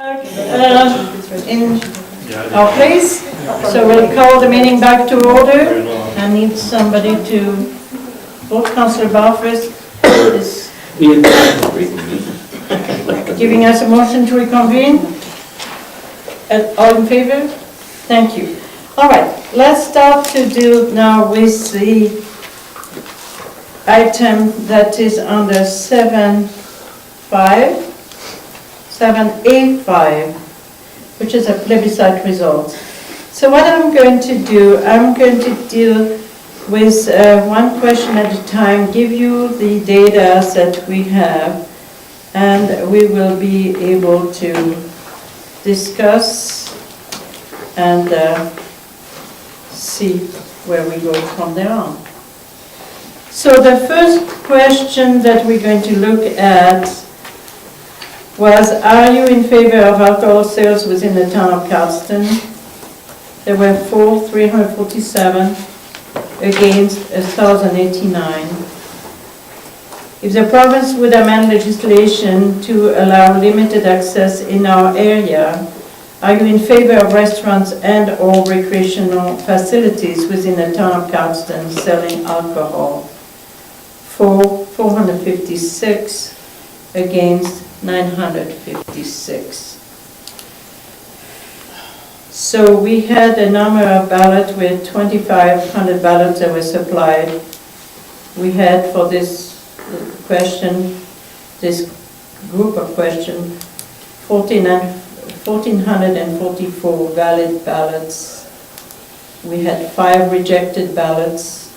In our place, so we'll call the meeting back to order. I need somebody to vote. Councillor Barfuss is giving us a motion to reconvene. All in favor? Thank you. All right, let's start to do now with the item that is under 7.5, which is a plebiscite result. So what I'm going to do, I'm going to deal with one question at a time, give you the data that we have, and we will be able to discuss and see where we go from there on. So the first question that we're going to look at was, are you in favor of alcohol sales within the town of Cardston? There were 347 against 1,089. If the province would amend legislation to allow limited access in our area, are you in favor of restaurants and or recreational facilities within the town of Cardston selling alcohol? 456 against 956. So we had a number of ballots with 2,500 ballots that were supplied. We had for this question, this group of questions, 1,444 valid ballots. We had 5 rejected ballots,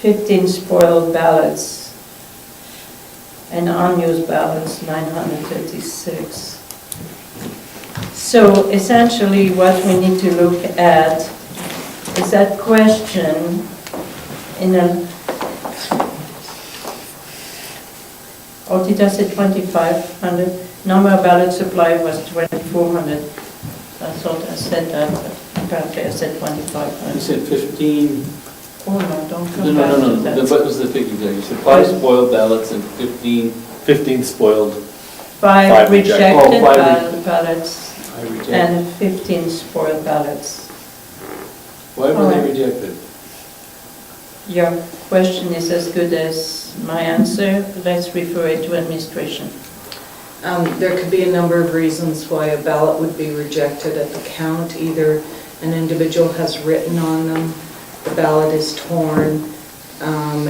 15 spoiled ballots, and unused balance 936. So essentially what we need to look at is that question in a, or did I say 2,500? Number of ballots supplied was 2,400. I thought I said that, but apparently I said 2,500. You said 15. Oh no, don't come No. back to that. What was the figure there? You said 5 spoiled ballots and 15 spoiled. 5 rejected Oh, ballots and 15 spoiled ballots. Why were they rejected? Your question is as good as my answer. Let's refer it to administration. There could be a number of reasons why a ballot would be rejected at the count. Either an individual has written on them, the ballot is torn,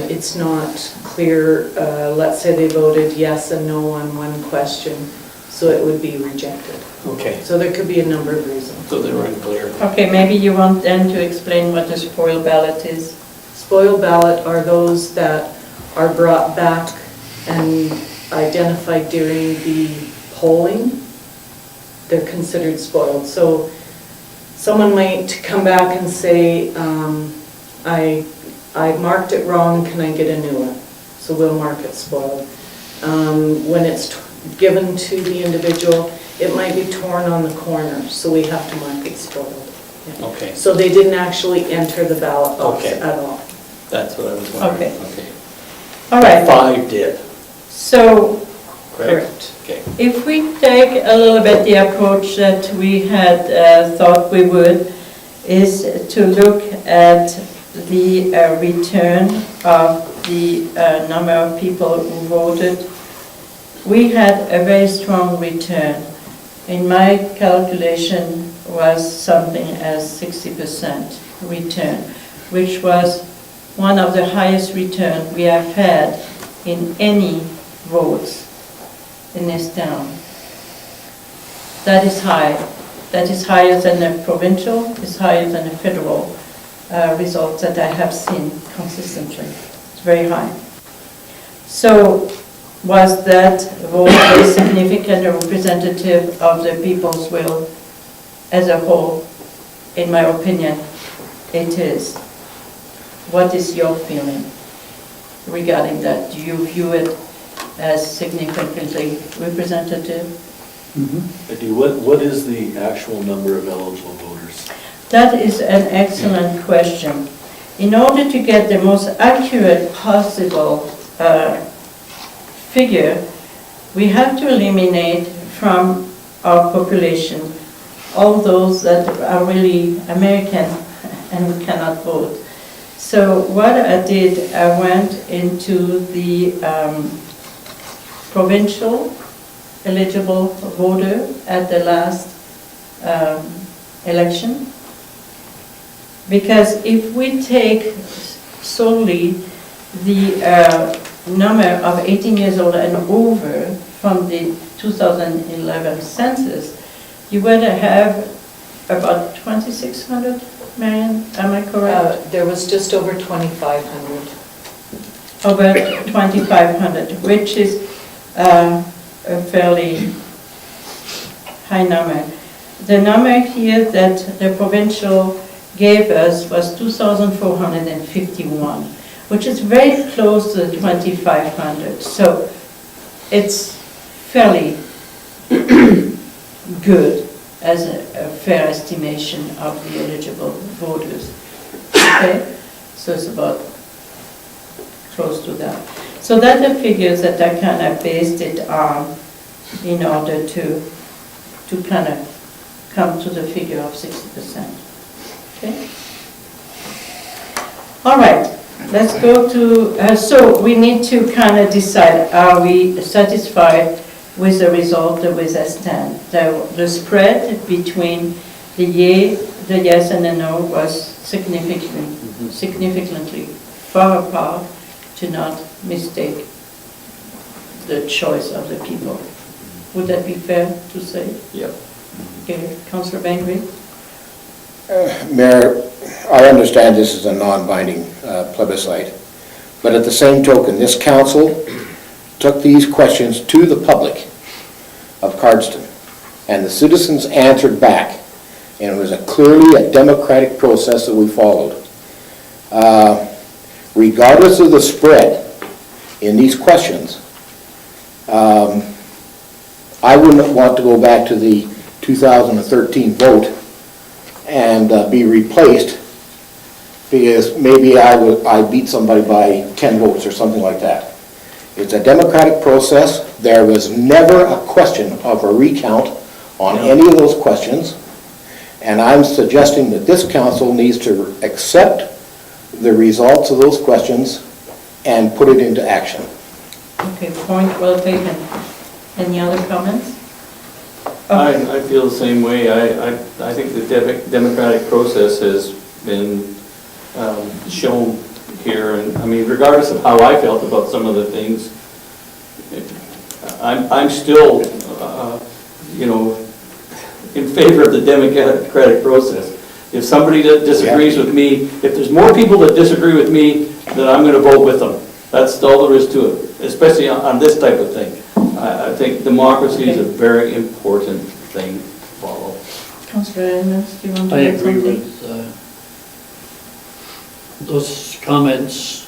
it's not clear, let's say they voted yes and no on one question, so it would be rejected. Okay. So there could be a number of reasons. So they were unclear. Okay, maybe you want then to explain what a spoiled ballot is. Spoiled ballot are those that are brought back and identified during the polling. They're considered spoiled. So someone might come back and say, I marked it wrong, can I get a new one? So we'll mark it spoiled. When it's given to the individual, it might be torn on the corner, so we have to mark it spoiled. Yeah. Okay. So they didn't actually enter the ballot box at all. That's what I was wondering. Okay. All right. 5 did. So, Correct. Okay. if we take a little bit the approach that we had thought we would, is to look at the return of the number of people who voted. We had a very strong return. In my calculation was something as 60% return, which was one of the highest return we have had in any votes in this town. That is high. That is higher than the provincial, it's higher than the federal results that I have seen consistently. It's very high. So was that vote very significant and representative of the people's will as a whole? In my opinion, it is. What is your feeling regarding that? Do you view it as significantly representative? I do. What is the actual number of eligible voters? That is an excellent question. In order to get the most accurate possible figure, we have to eliminate from our population, all those that are really American and cannot vote. So what I did, I went into the provincial eligible voter at the last election. Because if we take solely the number of 18 years old and over from the 2011 census, you would have about 2,600, Marian, am I correct? There was just over 2,500. Over 2,500, which is a fairly high number. The number here that the provincial gave us was 2,451, which is very close to the 2,500. So it's fairly good as a fair estimation of the eligible voters. Okay, so it's about close to that. So that the figures that I kind of based it on in order to kind of come to the figure of 60%. Okay. All right. Let's go to. So we need to kind of decide: are we satisfied with the result with a stand? The spread between the yes and the no was significantly far apart to not mistake the choice of the people. Would that be fair to say? Yep. Okay, Councillor Bengry. Mayor, I understand this is a non-binding plebiscite, but at the same token, this council took these questions to the public of Cardston, and the citizens answered back, and it was clearly a democratic process that we followed. Regardless of the spread in these questions, I wouldn't want to go back to the 2013 vote and be replaced because maybe I beat somebody by 10 votes or something like that. It's a democratic process. There was never a question of a recount on any of those questions, and I'm suggesting that this council needs to accept the results of those questions and put it into action. Okay, point well taken. Any other comments? I feel the same way. I think the democratic process has been shown here, and I mean, regardless of how I felt about some of the things, I'm still, in favor of the democratic process. If somebody that disagrees with me, if there's more people that disagree with me, then I'm going to vote with them. That's all there is to it, especially on this type of thing. I think democracy is a very important thing to follow. Councillor Edmonds, do you want to I add agree something? with those comments.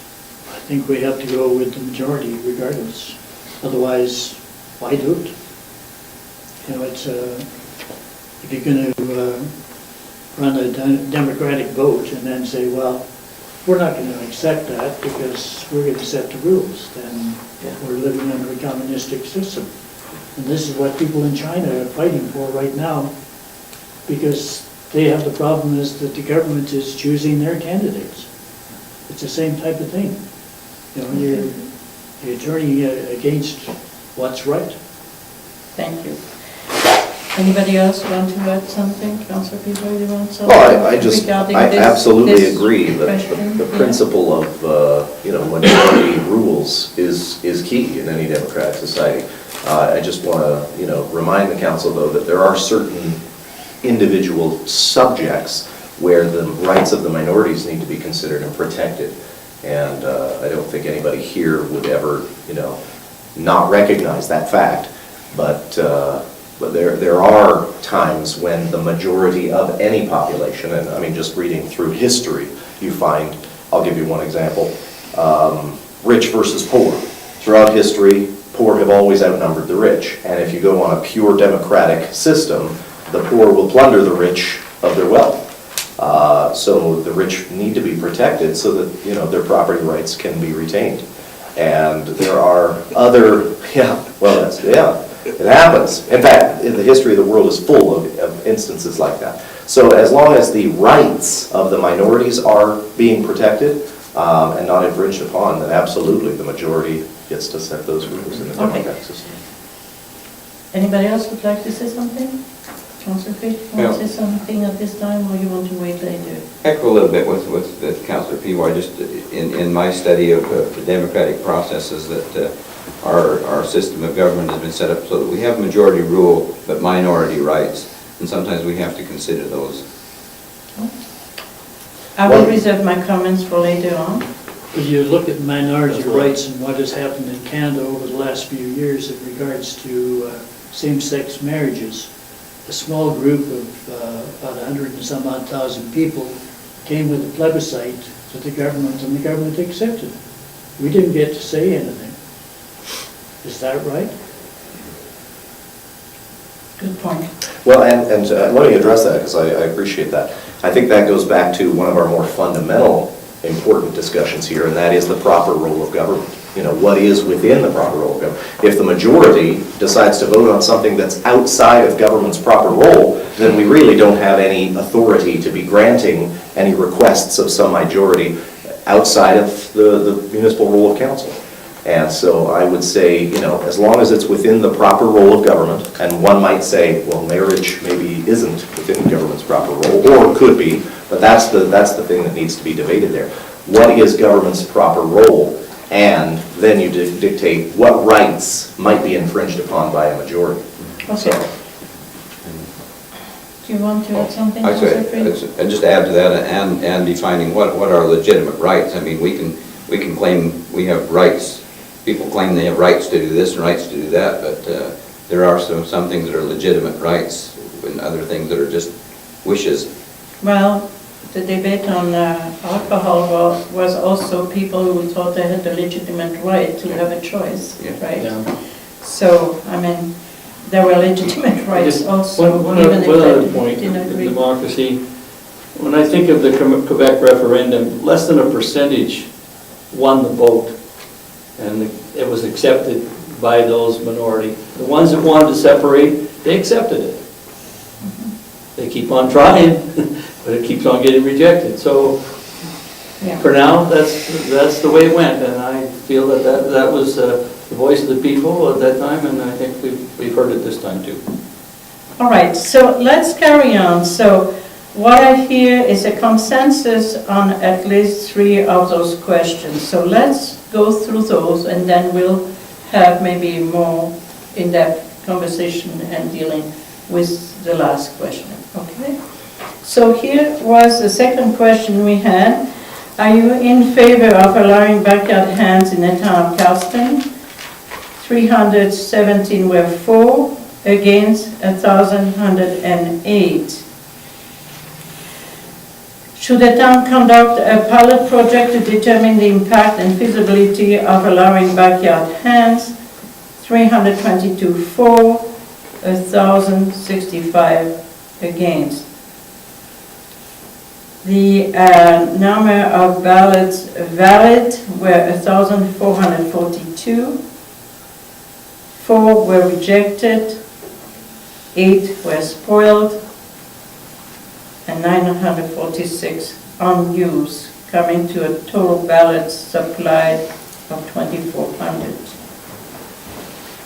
I think we have to go with the majority regardless. Otherwise, why do it? It's if you're going to run a democratic vote and then say, well, we're not going to accept that because we're going to set the rules, then we're living under a communistic system. And this is what people in China are fighting for right now, because they have the problem is that the government is choosing their candidates. It's the same type of thing. You're turning against what's right. Thank you. Anybody else want to add something? Councillor Peavoy, do you want something? Well, I absolutely this agree that question? the principle of, majority rules is key in any democratic society. I just want to, remind the council, though, that there are certain individual subjects where the rights of the minorities need to be considered and protected. And I don't think anybody here would ever, not recognize that fact. But there are times when the majority of any population, and I mean just reading through history, you find, I'll give you one example, rich versus poor. Throughout history, poor have always outnumbered the rich. And if you go on a pure democratic system, the poor will plunder the rich of their wealth. So the rich need to be protected so that, their property rights can be retained. And there are other, It happens. In fact, in the history of the world is full of instances like that. So as long as the rights of the minorities are being protected and not infringed upon, then absolutely the majority gets to set those rules in the democratic system. Anybody else would like to say something? Councillor Creed, you want to say something at this time, or you want to wait later? Echo a little bit with Councillor Peavoy, just in my study of the democratic processes, that our system of government has been set up so that we have majority rule but minority rights, and sometimes we have to consider those. I will reserve my comments for later on. If you look at minority rights and what has happened in Canada over the last few years in regards to same-sex marriages, a small group of about 100 and some odd thousand people came with a plebiscite to the government, and the government accepted it. We didn't get to say anything. Is that right? Good point. Well, and let me address that, because I appreciate that. I think that goes back to one of our more fundamental important discussions here, and that is the proper role of government. You know, what is within the proper role of government? If the majority decides to vote on something that's outside of government's proper role, then we really don't have any authority to be granting any requests of some majority outside of the municipal role of council. And so I would say, you know, as long as it's within the proper role of government, and one might say, well, marriage maybe isn't within government's proper role, or could be, but that's the thing that needs to be debated there. What is government's proper role? And then you dictate what rights might be infringed upon by a majority. Okay. Do you want to add something, I Councillor say, Creed? and just add to that, and defining what are legitimate rights. I mean, we can claim we have rights. People claim they have rights to do this and rights to do that, but there are some things that are legitimate rights and other things that are just wishes. Well, the debate on alcohol was also people who thought they had the legitimate right to have a choice, right? Yeah. So, I mean, there were legitimate rights Just also, one even if other they point didn't in agree. democracy. When I think of the Quebec referendum, less than a percentage won the vote, and it was accepted by those minority. The ones that wanted to separate, they accepted it. They keep on trying, but it keeps on getting rejected. So Yeah. for now, that's the way it went, and I feel that was the voice of the people at that time, and I think we've heard it this time too. All right, so let's carry on. So what I hear is a consensus on at least 3 of those questions. So let's go through those, and then we'll have maybe more in-depth conversation and dealing with the last question, okay? So here was the second question we had. Are you in favor of allowing backyard hands in the town of Cardston? 317 were for, against 1,108. Should the town conduct a pilot project to determine the impact and feasibility of allowing backyard hands? 322 for, 1,065 against. The number of ballots valid were 1,442. 4 were rejected, 8 were spoiled, and 946 unused, coming to a total ballots supplied of 2,400.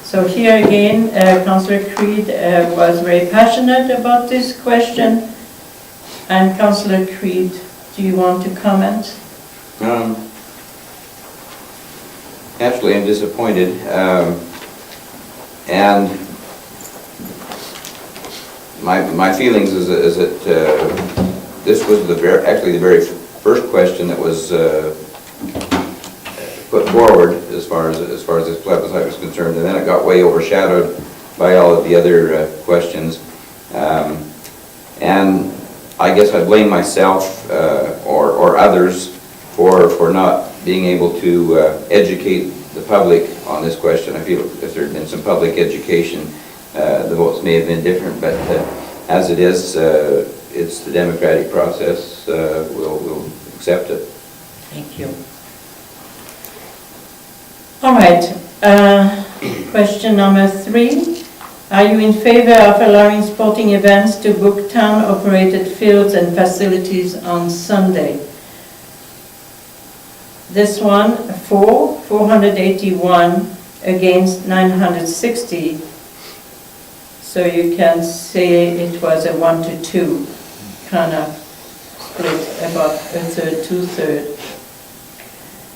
So here again, Councillor Creed was very passionate about this question. And Councillor Creed, do you want to comment? Actually, I'm disappointed, and my feelings is that this was actually the very first question that was put forward as far as this plebiscite was concerned, and then it got way overshadowed by all of the other questions, and I guess I blame myself or others for not being able to educate the public on this question. I feel if there had been some public education, the votes may have been different, but as it is, it's the democratic process. We'll accept it. Thank you. All right, question number 3. Are you in favor of allowing sporting events to book town-operated fields and facilities on Sunday? This one, 481 against 960. So you can say it was a 1-to-2 kind of split, about a third, two-third.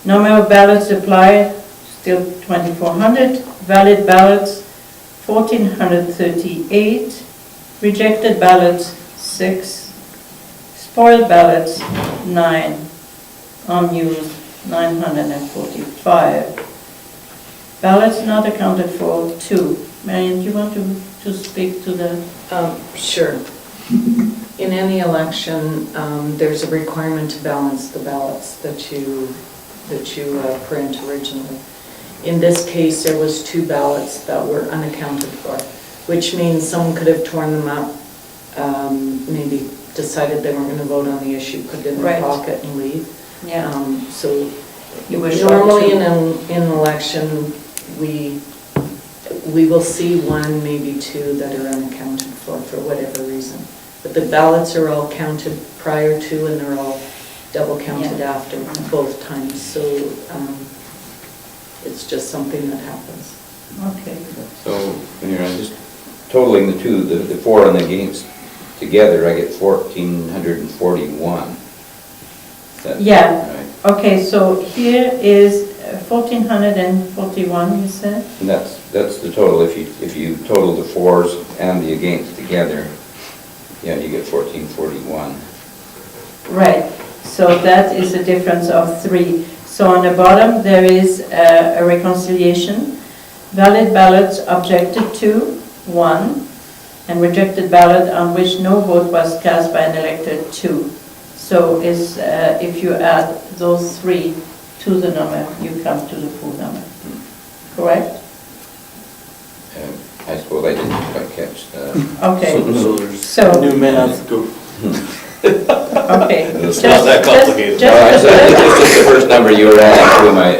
Number of ballots applied, still 2,400. Valid ballots, 1,438. Rejected ballots, 6. Spoiled ballots, 9. Unused, 945. Ballots not accounted for, 2. Marian, do you want to speak to the... Sure. In any election, there's a requirement to balance the ballots that you print originally. In this case, there was 2 ballots that were unaccounted for, which means someone could have torn them up, maybe decided they weren't going to vote on the issue, put it in their Right. pocket and leave. Yeah. So You were short normally too. in an election, we will see 1, maybe 2 that are unaccounted for whatever reason. But the ballots are all counted prior to and they're all double counted after both times. So it's just something that happens. Okay. So, when you're just totaling the two, the for and the against together, I get 1,441. Yeah. Right. Okay, so here is 1,441, you said? And that's the total, if you total the fors and the against together, yeah, you get 1,441. Right, so that is a difference of 3. So on the bottom, there is a reconciliation. Valid ballots objected to, 1, and rejected ballot on which no vote was cast by an elected, 2. So if you add those 3 to the number, you come to the full number. Correct? I suppose I didn't quite catch that. Okay. So there's So- new math. Okay. It's not that complicated. No, it's just the first number you were adding to my...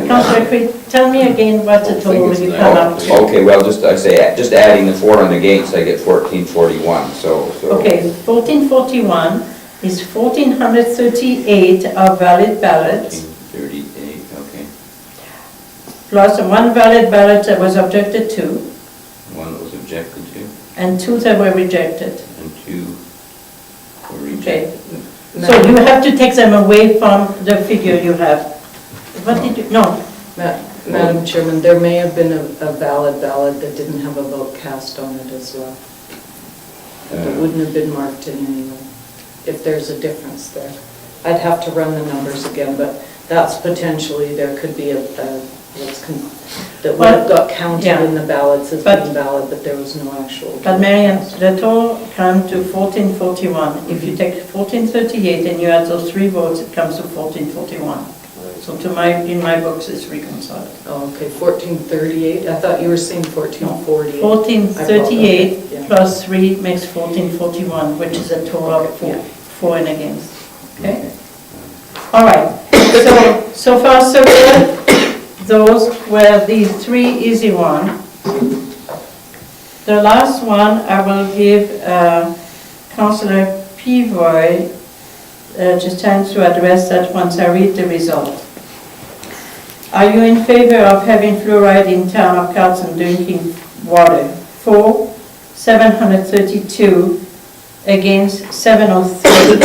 Councillor Creed, tell me again what the total you come up to. Okay, well, just adding the for and against, I get 1,441, so... Okay, 1,441 is 1,438 of valid ballots, 1,438, okay. plus 1 valid ballot that was objected to, One that was objected to, and 2 that were rejected. and 2 were Okay. rejected. So you have to take them away from the figure you have. What did you, no, Madam Chairman, there may have been a valid ballot that didn't have a vote cast on it as well. It wouldn't have been marked in any way, if there's a difference there. I'd have to run the numbers again, but that's potentially, there could be that would have got counted in the ballots as But- being valid, but there was no actual. but Marian, the total comes to 1,441. If you take 1,438 and you add those 3 votes, it comes to 1,441. So in my books, it's reconciled. Oh, okay, 1,438, I thought you were saying 1,448. 1,438 Yeah. plus 3 makes 1,441, which is a total of 4, Yeah. 4 and against. Okay? All right. So far, so good. Those were the 3 easy ones. The last one I will give Councillor Peavoy just time to address that once I read the result. Are you in favor of having fluoride in town of Carlson drinking water? 4, 732 against 703,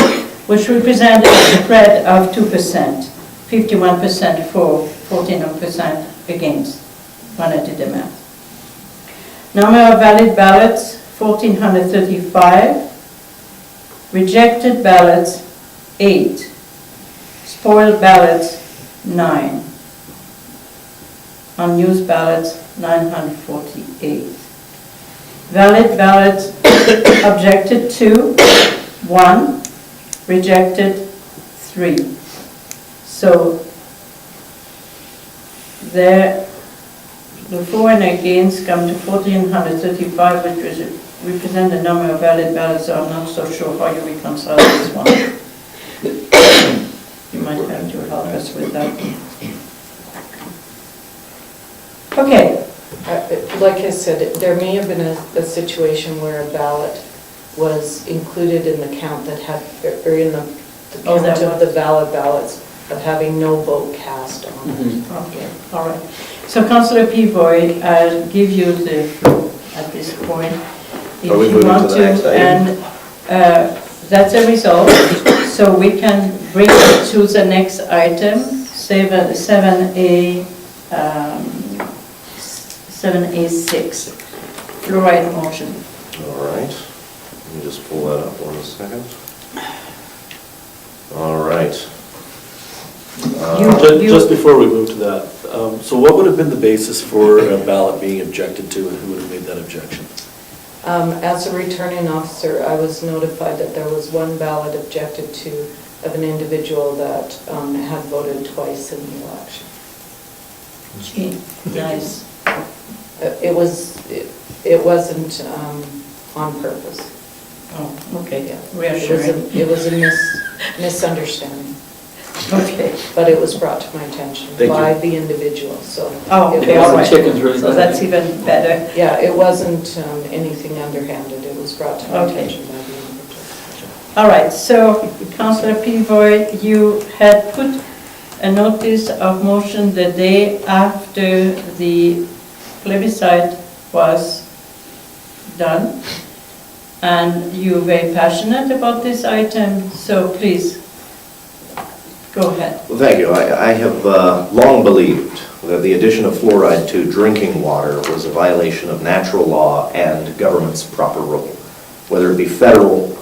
which represents a spread of 2%, 51% for, 14% against, when I did the math. Number of valid ballots, 1,435. Rejected ballots, 8. Spoiled ballots, 9. Unused ballots, 948. Valid ballots objected to, 1. Rejected, 3. So there, the for and against come to 1,435, which represent the number of valid ballots. So I'm not so sure how you reconcile this one. You might have to help us with that. Okay, Like I said, there may have been a situation where a ballot was included in the count that had, or in the Oh, that count of was- the valid ballots of having no vote cast on it. Okay, all right. So Councillor Peavoy, I'll give you the floor at this point. If Are we you moving want to the next item? And that's a result, so we can bring it to the next item, 7A, 7A6, fluoride motion. All right, let me just pull that up 1 second. All right. Just before we move to that, so what would have been the basis for a ballot being objected to, and who would have made that objection? As a returning officer, I was notified that there was one ballot objected to of an individual that had voted twice in the election. Gee, nice. It wasn't on purpose. Oh, okay, Yeah. reassuring. It was a misunderstanding, Okay. but it was brought to my attention Thank you. by the individual, so. Oh, it okay, all Lots of right. chickens really So bad. that's even better. Yeah, it wasn't anything underhanded, it was brought to my Okay. attention by the individual. All right, so Councillor Peavoy, you had put a notice of motion the day after the plebiscite was done, and you're very passionate about this item, so please, go ahead. Well, thank you. I have long believed that the addition of fluoride to drinking water was a violation of natural law and government's proper role, whether it be federal,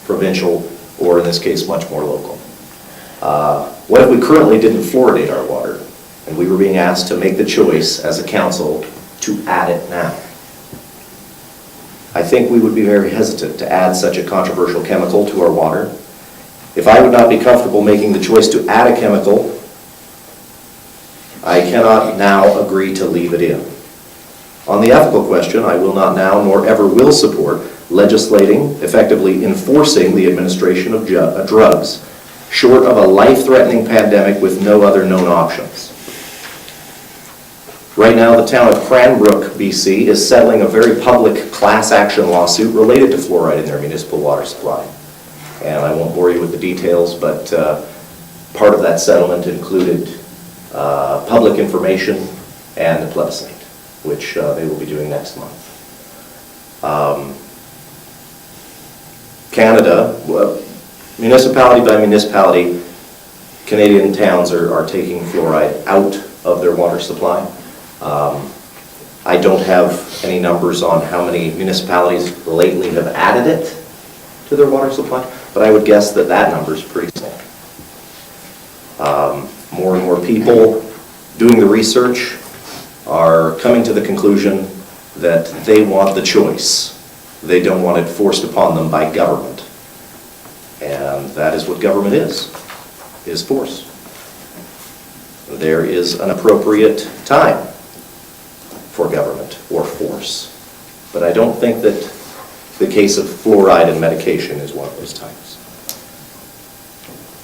provincial, or in this case, much more local. What if we currently didn't fluoridate our water, and we were being asked to make the choice as a council to add it now? I think we would be very hesitant to add such a controversial chemical to our water. If I would not be comfortable making the choice to add a chemical, I cannot now agree to leave it in. On the ethical question, I will not now nor ever will support legislating, effectively enforcing the administration of drugs, short of a life-threatening pandemic with no other known options. Right now, the town of Cranbrook, BC, is settling a very public class action lawsuit related to fluoride in their municipal water supply. And I won't bore you with the details, but part of that settlement included public information and the plebiscite, which they will be doing next month. Canada, well, municipality by municipality, Canadian towns are taking fluoride out of their water supply. I don't have any numbers on how many municipalities lately have added it to their water supply, but I would guess that that number is pretty small. More and more people doing the research are coming to the conclusion that they want the choice. They don't want it forced upon them by government. And that is what government is force. There is an appropriate time for government or force. But I don't think that the case of fluoride and medication is one of those times.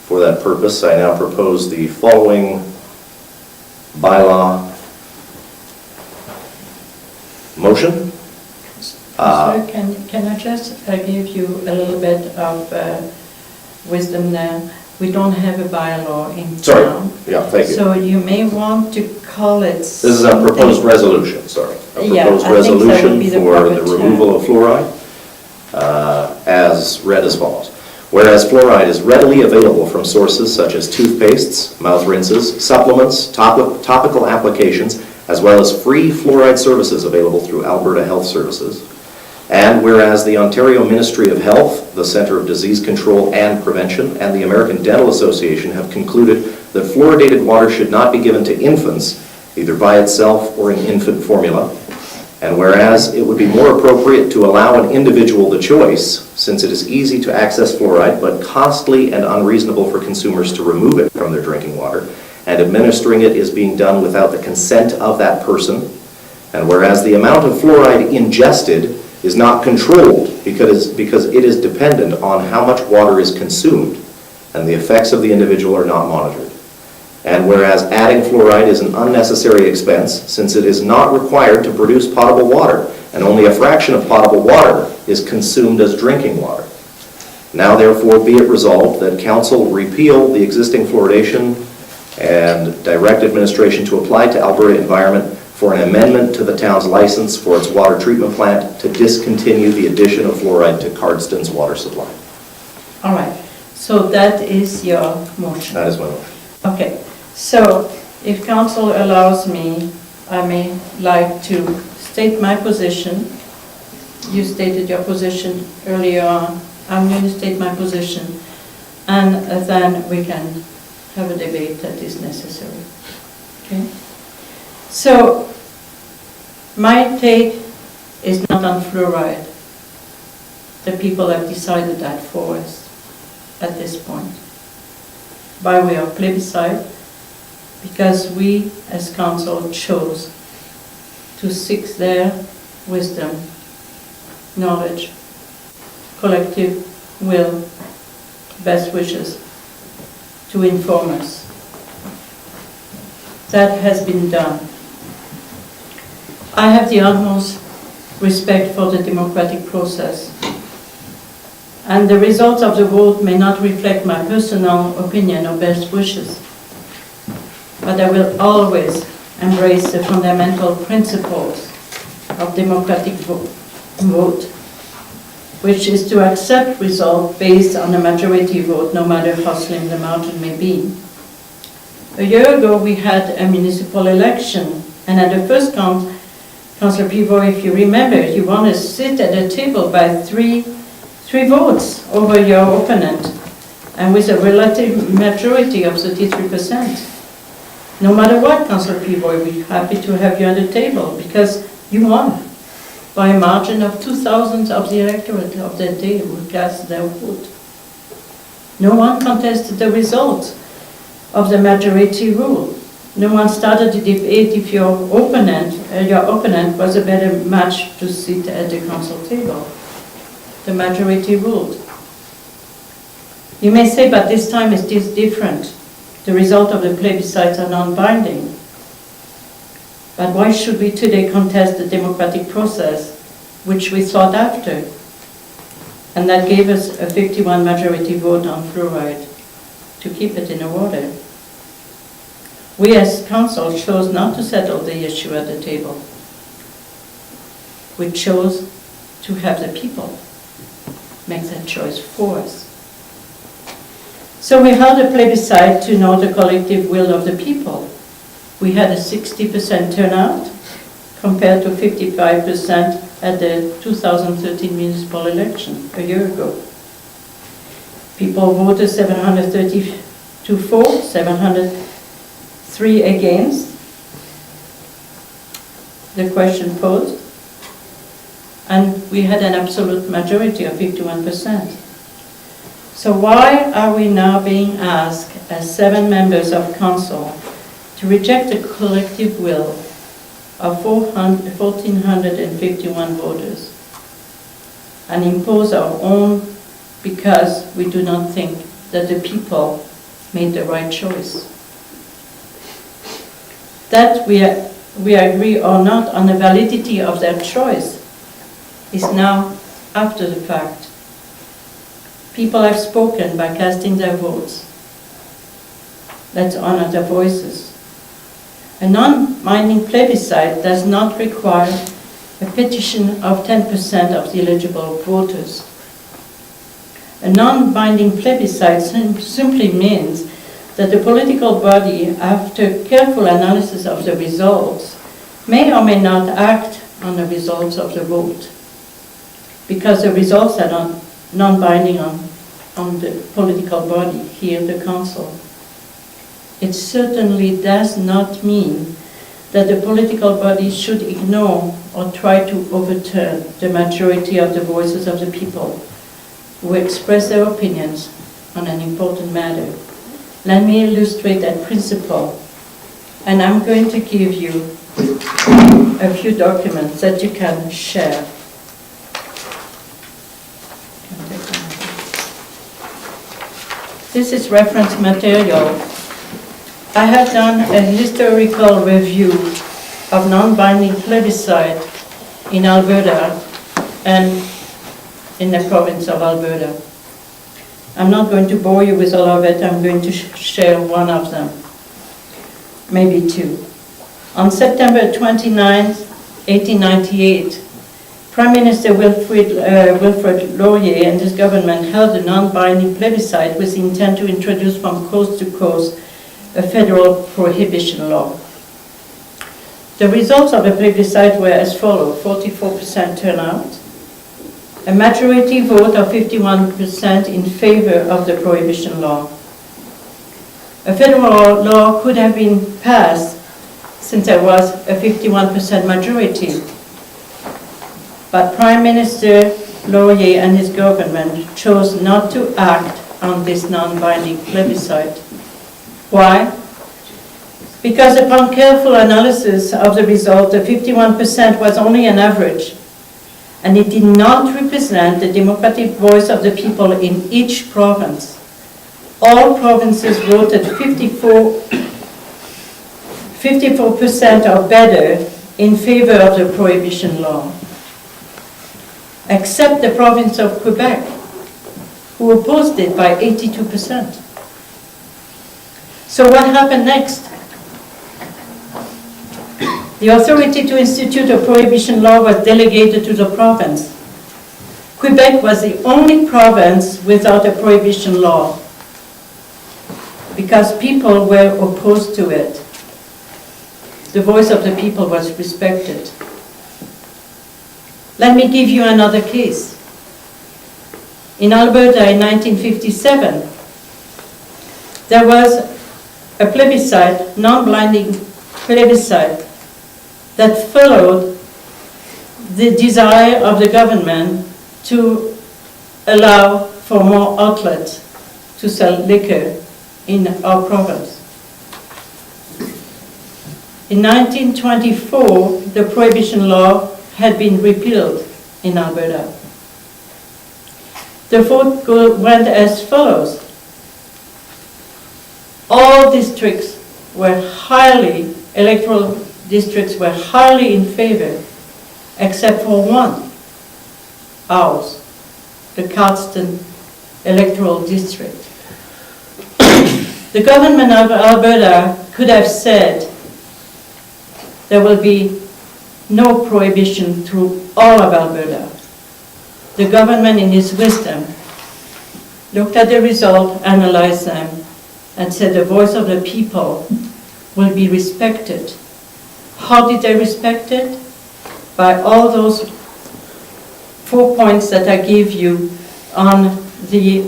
For that purpose, I now propose the following bylaw motion. Sir, can I just give you a little bit of wisdom now? We don't have a bylaw in Sorry, town. yeah, thank you. So you may want to call it. This is a proposed resolution, sorry. A Yeah, proposed I think that would resolution be the for proper the term. removal of fluoride, as read as follows. Whereas fluoride is readily available from sources such as toothpastes, mouth rinses, supplements, topical applications, as well as free fluoride services available through Alberta Health Services. And whereas the Ontario Ministry of Health, the Centre of Disease Control and Prevention, and the American Dental Association have concluded that fluoridated water should not be given to infants, either by itself or in infant formula. And whereas it would be more appropriate to allow an individual the choice, since it is easy to access fluoride but costly and unreasonable for consumers to remove it from their drinking water, and administering it is being done without the consent of that person. And whereas the amount of fluoride ingested is not controlled because it is dependent on how much water is consumed, and the effects of the individual are not monitored. And whereas adding fluoride is an unnecessary expense since it is not required to produce potable water, and only a fraction of potable water is consumed as drinking water. Now therefore be it resolved that Council repeal the existing fluoridation and direct administration to apply to Alberta Environment for an amendment to the town's license for its water treatment plant to discontinue the addition of fluoride to Cardston's water supply. All right, so that is your motion. That is my motion. Okay, so if council allows me, I may like to state my position. You stated your position earlier on. I'm going to state my position, and then we can have a debate that is necessary. Okay? So, my take is not on fluoride. The people have decided that for us at this point, by way of plebiscite, because we as council chose to seek their wisdom, knowledge, collective will, best wishes to inform us. That has been done. I have the utmost respect for the democratic process, and the results of the vote may not reflect my personal opinion or best wishes, but I will always embrace the fundamental principles of democratic vote, which is to accept results based on a majority vote, no matter how slim the margin may be. A year ago, we had a municipal election, and at the first count, Councillor Peavoy, if you remember, you want to sit at a table by three votes over your opponent, and with a relative majority of 33%. No matter what, Councillor Peavoy, we're happy to have you on the table, because you won by a margin of 2,000 of the electorate of that day who cast their vote. No one contested the results of the majority rule. No one started the debate if your opponent was a better match to sit at the council table. The majority ruled. You may say, but this time it is different. The result of the plebiscites are non-binding. But why should we today contest the democratic process, which we sought after? And that gave us a 51 majority vote on fluoride to keep it in the water. We as council chose not to settle the issue at the table. We chose to have the people make that choice for us. So we held a plebiscite to know the collective will of the people. We had a 60% turnout compared to 55% at the 2013 municipal election a year ago. People voted 732 for, 703 against the question posed, and we had an absolute majority of 51%. So why are we now being asked as 7 members of council to reject the collective will of 1,451 voters and impose our own because we do not think that the people made the right choice? That we agree or not on the validity of their choice is now after the fact. People have spoken by casting their votes. Let's honor their voices. A non-binding plebiscite does not require a petition of 10% of the eligible voters. A non-binding plebiscite simply means that the political body, after careful analysis of the results, may or may not act on the results of the vote, because the results are not non-binding on the political body, here the council. It certainly does not mean that the political body should ignore or try to overturn the majority of the voices of the people who express their opinions on an important matter. Let me illustrate that principle, and I'm going to give you a few documents that you can share. This is reference material I have done a historical review of non-binding plebiscite in Alberta and in the province of Alberta. I'm not going to bore you with all of it, I'm going to share one of them, maybe two. On September 29, 1898, Prime Minister Wilfrid Laurier and his government held a non-binding plebiscite with the intent to introduce from coast to coast a federal prohibition law. The results of the plebiscite were as follows: 44% turnout, a majority vote of 51% in favor of the prohibition law. A federal law could have been passed since there was a 51% majority. But Prime Minister Laurier and his government chose not to act on this non-binding plebiscite. Why? Because upon careful analysis of the result, the 51% was only an average, and it did not represent the democratic voice of the people in each province. All provinces voted 54% or better in favor of the prohibition law, except the province of Quebec, who opposed it by 82%. So what happened next? The authority to institute a prohibition law was delegated to the province. Quebec was the only province without a prohibition law because people were opposed to it. The voice of the people was respected. Let me give you another case. In Alberta in 1957, there was a plebiscite, non-binding plebiscite, that followed the desire of the government to allow for more outlets to sell liquor in our province. In 1924, the prohibition law had been repealed in Alberta. The vote went as follows. All districts were electoral districts were highly in favor, except for one, ours, the Cardston electoral district. The government of Alberta could have said there will be no prohibition through all of Alberta. The government, in its wisdom, looked at the result, analyzed them, and said the voice of the people will be respected. How did they respect it? By all those 4 points that I give you on the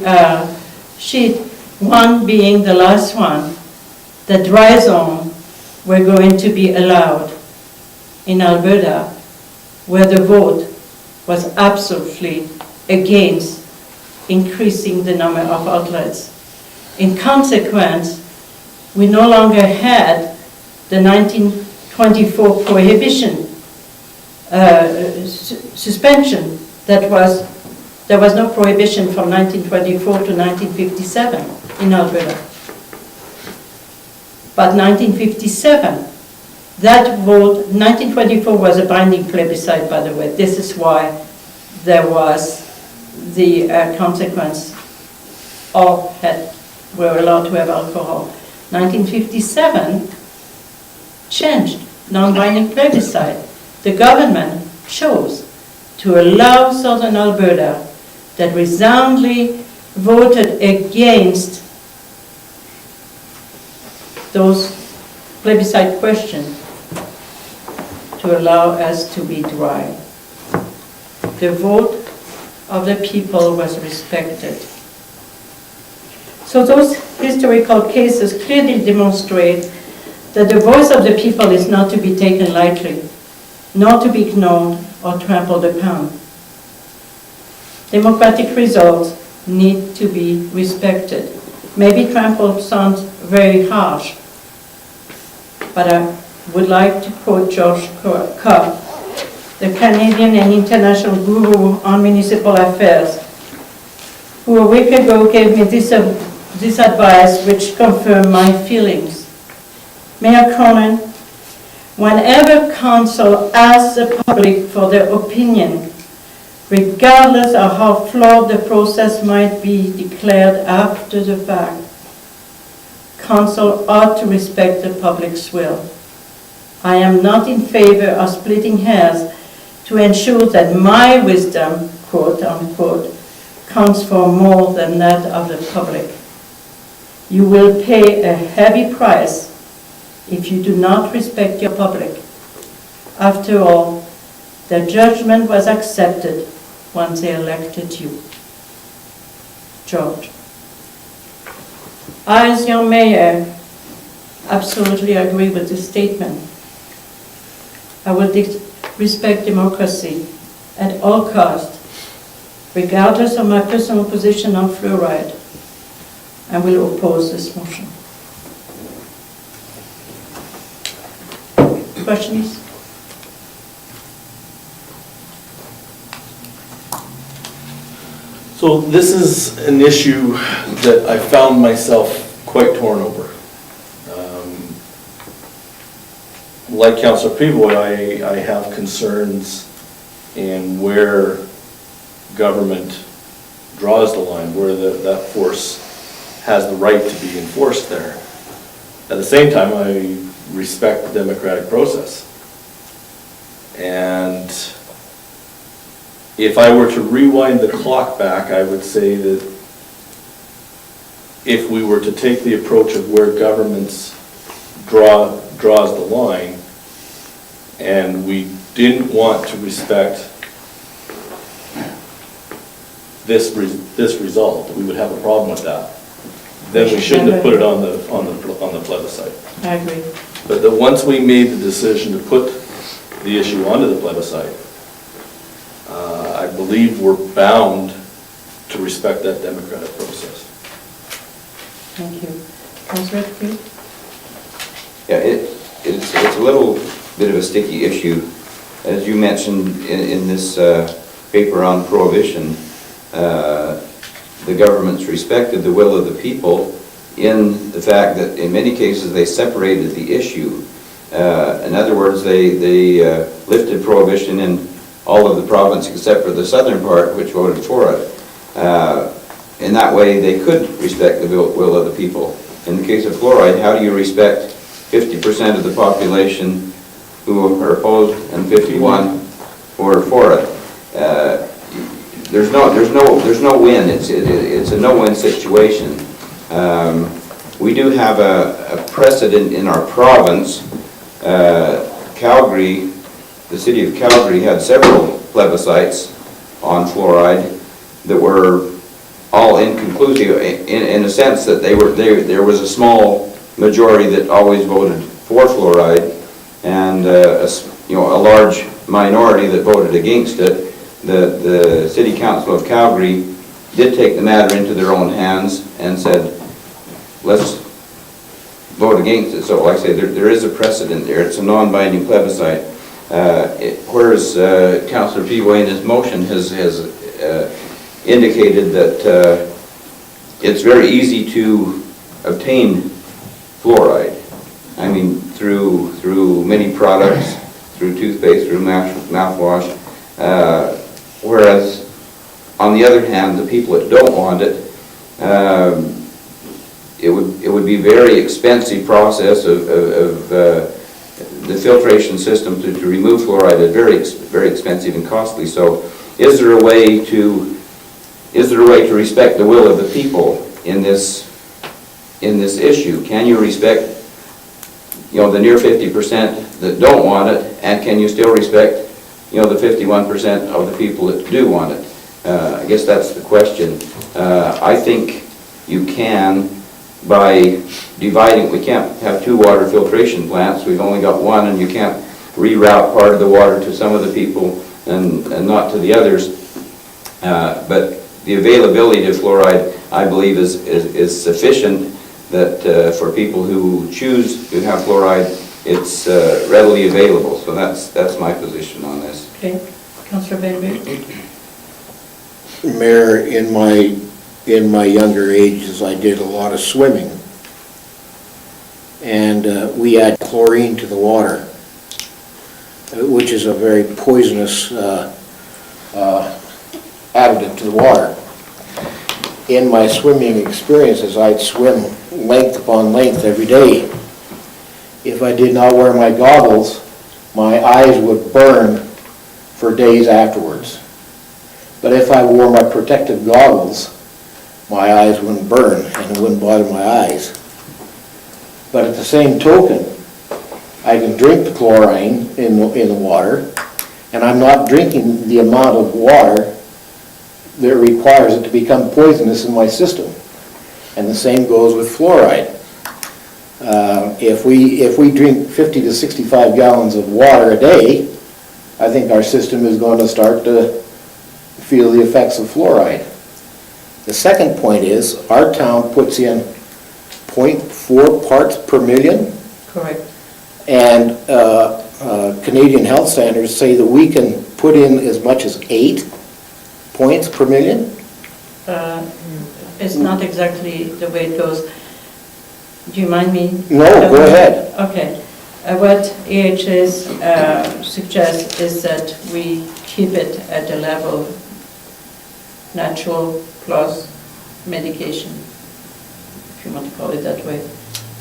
sheet, one being the last one, the dry zone were going to be allowed in Alberta, where the vote was absolutely against increasing the number of outlets. In consequence, we no longer had the 1924 prohibition suspension. There was no prohibition from 1924 to 1957 in Alberta. But 1957, that vote, 1924 was a binding plebiscite, by the way. This is why there was the consequence, all were allowed to have alcohol. 1957 changed, non-binding plebiscite. The government chose to allow Southern Alberta, that resoundingly voted against those plebiscite questions, to allow us to be dry. The vote of the people was respected. So those historical cases clearly demonstrate that the voice of the people is not to be taken lightly, not to be ignored or trampled upon. Democratic results need to be respected. Maybe trampled sounds very harsh, but I would like to quote George Cobb, the Canadian and international guru on municipal affairs, who a week ago gave me this advice which confirmed my feelings. Mayor Kronen, whenever council asks the public for their opinion, regardless of how flawed the process might be declared after the fact, council ought to respect the public's will. I am not in favor of splitting hairs to ensure that my wisdom, quote unquote, counts for more than that of the public. You will pay a heavy price if you do not respect your public. After all, their judgment was accepted once they elected you. George. I, as your mayor, absolutely agree with this statement. I will respect democracy at all costs, regardless of my personal position on fluoride. I will oppose this motion. Questions? So this is an issue that I found myself quite torn over. Like Councillor Peavoy, I have concerns in where government draws the line, where that force has the right to be enforced there. At the same time, I respect the democratic process. And if I were to rewind the clock back, I would say that if we were to take the approach of where governments draws the line, and we didn't want to respect this result, we would have a problem with that. Then we shouldn't have put it on the plebiscite. I agree. But that once we made the decision to put the issue onto the plebiscite, I believe we're bound to respect that democratic process. Thank you. Councillor, please. Yeah, it's a little bit of a sticky issue. As you mentioned in this paper on prohibition, the government's respected the will of the people in the fact that in many cases they separated the issue. In other words, they lifted prohibition in all of the province except for the southern part, which voted for it. In that way, they could respect the will of the people. In the case of fluoride, how do you respect 50% of the population who are opposed and 51 who are for it? There's no win. It's a no-win situation. We do have a precedent in our province. Calgary, the city of Calgary had several plebiscites on fluoride that were all inconclusive in a sense that there was a small majority that always voted for fluoride and a large minority that voted against it. The City Council of Calgary did take the matter into their own hands and said, let's vote against it. So like I say, there is a precedent there. It's a non-binding plebiscite. Whereas Councillor Peavoy in his motion has indicated that it's very easy to obtain fluoride. I mean, through many products, through toothpaste, through mouthwash. Whereas, on the other hand, the people that don't want it, it would be a very expensive process of the filtration system to remove fluoride is very expensive and costly. So, is there a way to respect the will of the people in this issue? Can you respect, the near 50% that don't want it, and can you still respect, the 51% of the people that do want it? I guess that's the question. I think you can by dividing. We can't have two water filtration plants. We've only got one, and you can't reroute part of the water to some of the people and not to the others. But the availability of fluoride, I believe, is sufficient that for people who choose to have fluoride, it's readily available. So that's my position on this. Okay. Councillor Bengry. Mayor, in my younger ages, I did a lot of swimming. and we add chlorine to the water, which is a very poisonous additive to the water. In my swimming experiences, I'd swim length upon length every day. If I did not wear my goggles, my eyes would burn for days afterwards. But if I wore my protective goggles, my eyes wouldn't burn and it wouldn't bother my eyes. But at the same token, I can drink the chlorine in the water, and I'm not drinking the amount of water that requires it to become poisonous in my system. And the same goes with fluoride. If we drink 50 to 65 gallons of water a day, I think our system is going to start to feel the effects of fluoride. The second point is, our town puts in 0.4 parts per million, Correct. and Canadian health standards say that we can put in as much as 8 points per million. It's not exactly the way it goes. Do you mind me? No, go ahead. Okay. What EHS suggests is that we keep it at the level natural plus medication, if you want to call it that way,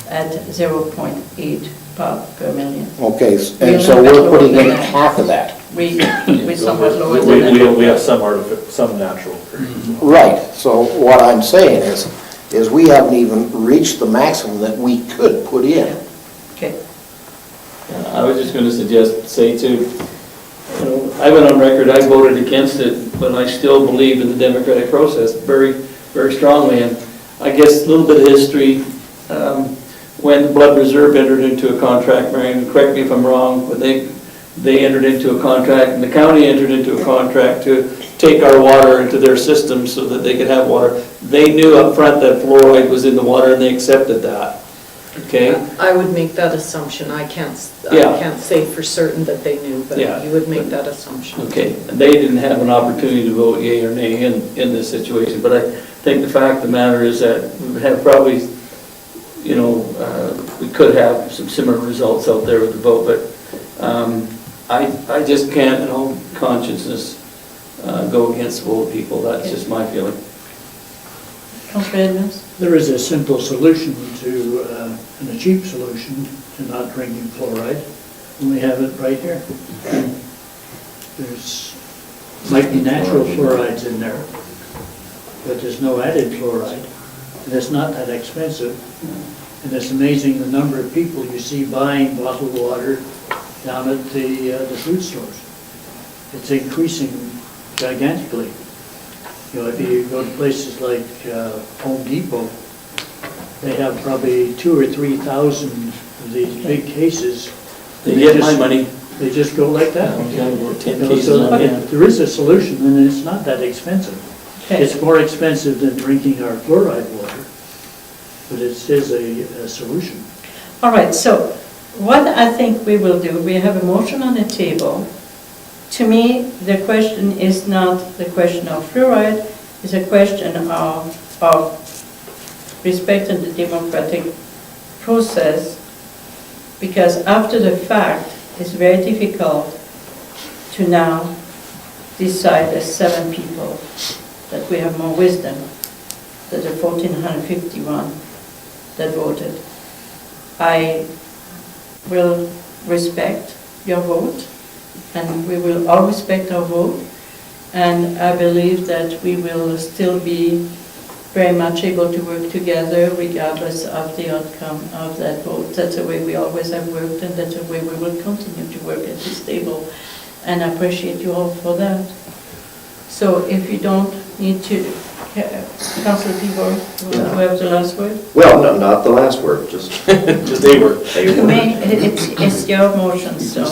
at 0.8 part per million. Okay, We're and so a little bit we're putting lower in than that. half of that. We somewhat lower than that. We have some some natural. Right, so what I'm saying is we haven't even reached the maximum that we could put in. Okay. I was just going to say too, I went on record, I voted against it, but I still believe in the democratic process very, very strongly. And I guess a little bit of history, when the Blood Reserve entered into a contract, Marian, correct me if I'm wrong, but they entered into a contract, and the county entered into a contract to take our water into their system so that they could have water. They knew up front that fluoride was in the water, and they accepted that. Okay? I would make that assumption. I can't say for certain that they knew, but Yeah. you would make that assumption. Okay, and they didn't have an opportunity to vote yea or nay in this situation, but I think the fact of the matter is that we have probably, we could have some similar results out there with the vote, but I just can't in all consciousness go against the vote of people. That's just my feeling. Councillor Edmonds? There is a simple solution to, and a cheap solution to not drinking fluoride, and we have it right here. There's, might be natural fluorides in there, but there's no added fluoride, and it's not that expensive. And it's amazing the number of people you see buying bottled water down at the food stores. It's increasing gigantically. If you go to places like Home Depot, they have probably 2,000 or 3,000 of these big cases. They get my money. They just go like that. About 10 So cases on hand. there is a solution, and it's not that expensive. Okay. It's more expensive than drinking our fluoride water, but it is a solution. All right, so what I think we will do, we have a motion on the table. To me, the question is not the question of fluoride, it's a question of respecting the democratic process, because after the fact, it's very difficult to now decide as 7 people that we have more wisdom than the 1,451 that voted. I will respect your vote, and we will all respect our vote, and I believe that we will still be very much able to work together regardless of the outcome of that vote. That's the way we always have worked, and that's the way we will continue to work at this table, and I appreciate you all for that. So if you don't need to, Councillor Peavoy, will have the last word? Well, no, not the last word, just Just a word. You may, it's your motion, so.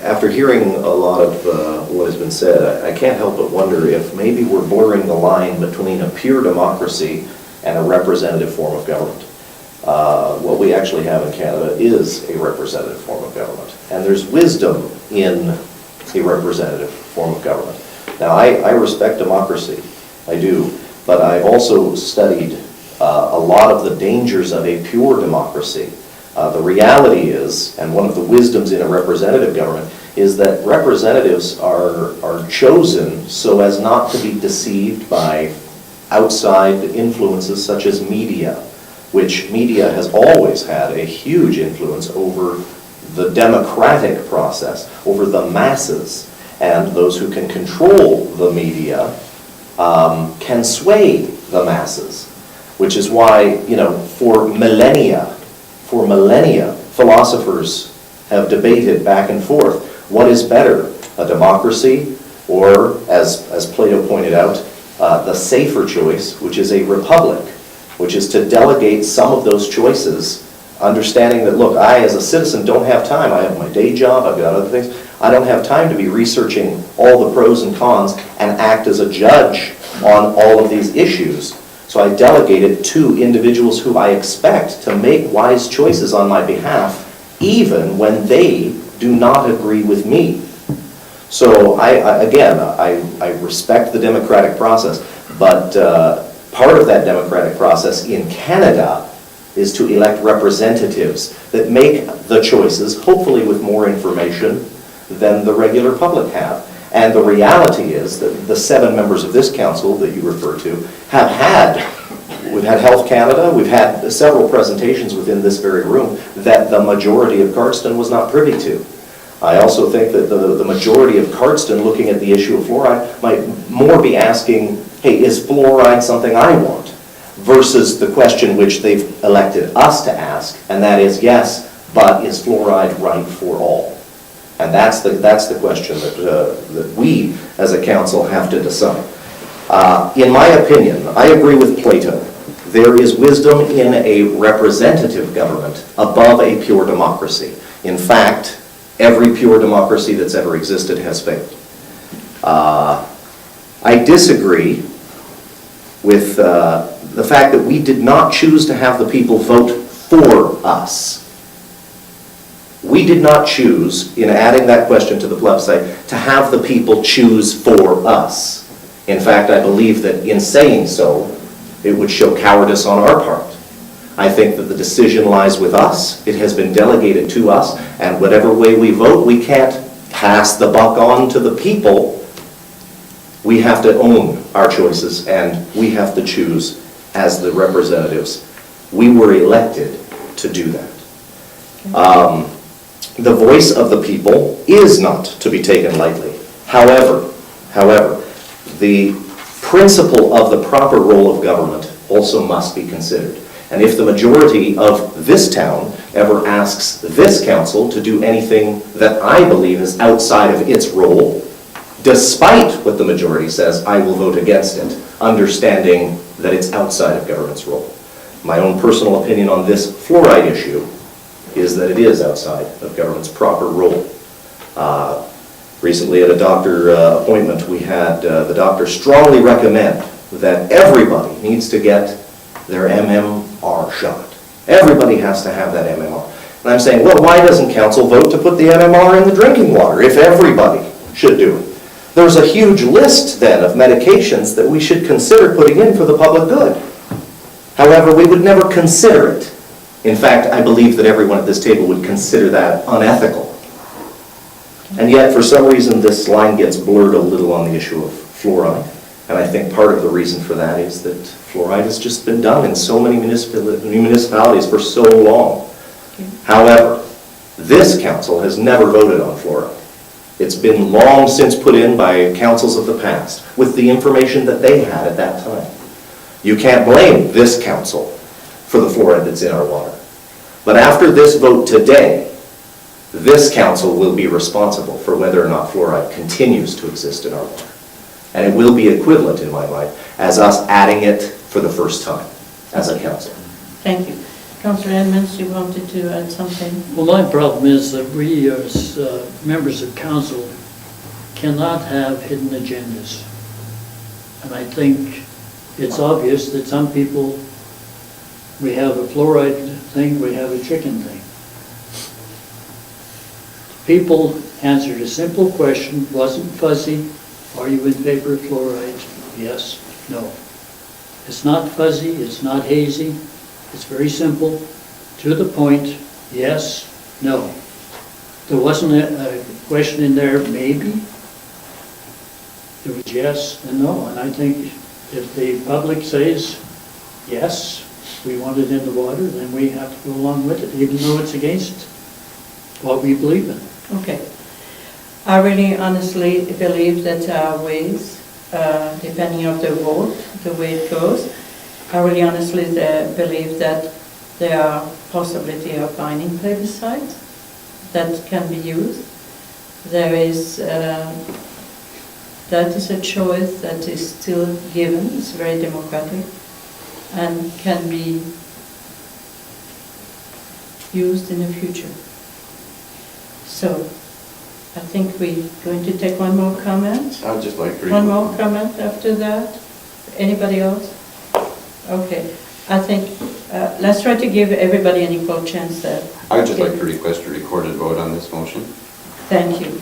After hearing a lot of what has been said, I can't help but wonder if maybe we're blurring the line between a pure democracy and a representative form of government. What we actually have in Canada is a representative form of government, and there's wisdom in a representative form of government. Now, I respect democracy, I do, but I've also studied a lot of the dangers of a pure democracy. The reality is, and one of the wisdoms in a representative government, is that representatives are chosen so as not to be deceived by outside influences such as media, which media has always had a huge influence over the democratic process, over the masses, and those who can control the media can sway the masses, which is why, for millennia, philosophers have debated back and forth, what is better, a democracy, or, as Plato pointed out, the safer choice, which is a republic, which is to delegate some of those choices, understanding that, look, I as a citizen don't have time. I have my day job, I've got other things. I don't have time to be researching all the pros and cons and act as a judge on all of these issues. So I delegate it to individuals who I expect to make wise choices on my behalf, even when they do not agree with me. So I respect the democratic process, but part of that democratic process in Canada is to elect representatives that make the choices, hopefully with more information than the regular public have. And the reality is that the 7 members of this council that you refer to we've had Health Canada, we've had several presentations within this very room that the majority of Cardston was not privy to. I also think that the majority of Cardston, looking at the issue of fluoride, might more be asking, hey, is fluoride something I want? Versus the question which they've elected us to ask, and that is, yes, but is fluoride right for all? And that's the question that we as a council have to decide. In my opinion, I agree with Plato. There is wisdom in a representative government above a pure democracy. In fact, every pure democracy that's ever existed has failed. I disagree with the fact that we did not choose to have the people vote for us. We did not choose, in adding that question to the plebiscite, to have the people choose for us. In fact, I believe that in saying so, it would show cowardice on our part. I think that the decision lies with us. It has been delegated to us, and whatever way we vote, we can't pass the buck on to the people. We have to own our choices, and we have to choose as the representatives. We were elected to do that. The voice of the people is not to be taken lightly. However, the principle of the proper role of government also must be considered. And if the majority of this town ever asks this council to do anything that I believe is outside of its role, despite what the majority says, I will vote against it, understanding that it's outside of government's role. My own personal opinion on this fluoride issue is that it is outside of government's proper role. Recently at a doctor appointment, we had the doctor strongly recommend that everybody needs to get their MMR shot. Everybody has to have that MMR. And I'm saying, well, why doesn't council vote to put the MMR in the drinking water if everybody should do it? There's a huge list then of medications that we should consider putting in for the public good. However, we would never consider it. In fact, I believe that everyone at this table would consider that unethical. And yet, for some reason, this line gets blurred a little on the issue of fluoride. And I think part of the reason for that is that fluoride has just been done in so many municipalities for so long. However, this council has never voted on fluoride. It's been long since put in by councils of the past with the information that they had at that time. You can't blame this council for the fluoride that's in our water. But after this vote today, this council will be responsible for whether or not fluoride continues to exist in our water. And it will be equivalent, in my mind, as us adding it for the first time as a council. Thank you. Councillor Edmonds, you wanted to add something? Well, my problem is that we as members of council cannot have hidden agendas. And I think it's obvious that some people, we have a fluoride thing, we have a chicken thing. People answered a simple question, wasn't fuzzy. Are you in favor of fluoride? Yes, no. It's not fuzzy, it's not hazy, it's very simple, to the point, yes, no. There wasn't a question in there, maybe. There was yes and no, and I think if the public says, yes, we want it in the water, then we have to go along with it, even though it's against what we believe in. Okay. I really honestly believe that there are ways, depending on the vote, the way it goes. I really honestly believe that there are possibility of binding plebiscite that can be used. There is, that is a choice that is still given, it's very democratic, and can be used in the future. So, I think we're going to take one more comment. I would just like to... One more comment after that? Anybody else? Okay, I think, let's try to give everybody an equal chance there. I would just like to request a recorded vote on this motion. Thank you.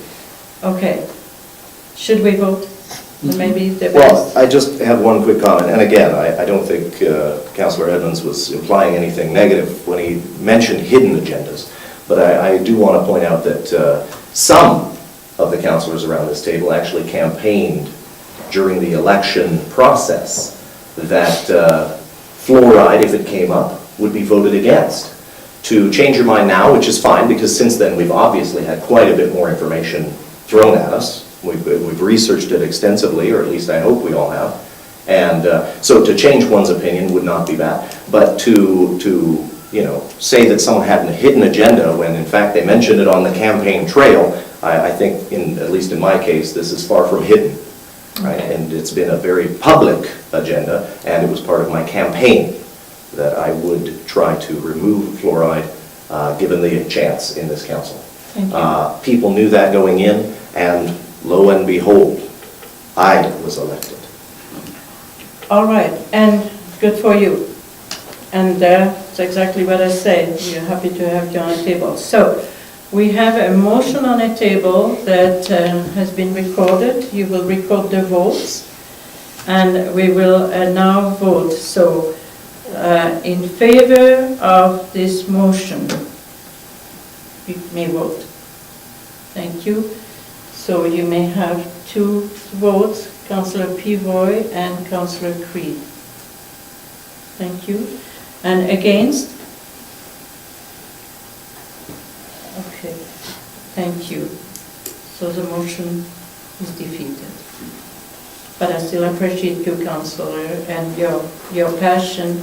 Okay, should we vote? Maybe the Well, best? I just have one quick comment, and again, I don't think Councillor Edmonds was implying anything negative when he mentioned hidden agendas, but I do want to point out that some of the councillors around this table actually campaigned during the election process that fluoride, if it came up, would be voted against. To change your mind now, which is fine, because since then we've obviously had quite a bit more information thrown at us. We've researched it extensively, or at least I hope we all have. And so to change one's opinion would not be bad. But to say that someone had a hidden agenda when in fact they mentioned it on the campaign trail, I think, at least in my case, this is far from hidden. Right? Okay. And it's been a very public agenda, and it was part of my campaign that I would try to remove fluoride given the chance in this council. Thank you. People knew that going in, and lo and behold, I was elected. All right, and good for you. And that's exactly what I said. We are happy to have you on the table. So, we have a motion on the table that has been recorded. You will record the votes, and we will now vote. So, in favor of this motion, you may vote. Thank you. So you may have two votes, Councillor Peavoy and Councillor Creed. Thank you. And against? Okay, thank you. So the motion is defeated. But I still appreciate you, Councillor, and your passion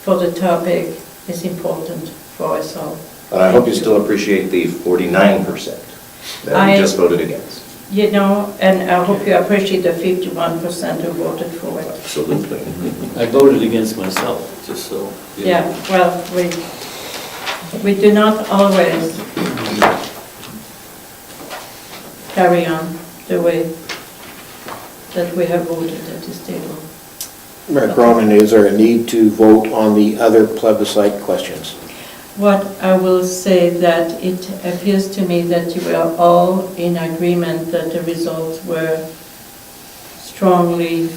for the topic is important for us all. And I hope you still appreciate the 49% that we just voted against. You know, and I hope you appreciate the 51% who voted for it. Absolutely. I voted against myself, just so. Yeah, well, we do not always carry on the way that we have voted at this table. Mayor Kronen, is there a need to vote on the other plebiscite questions? What I will say that it appears to me that you were all in agreement that the results were strongly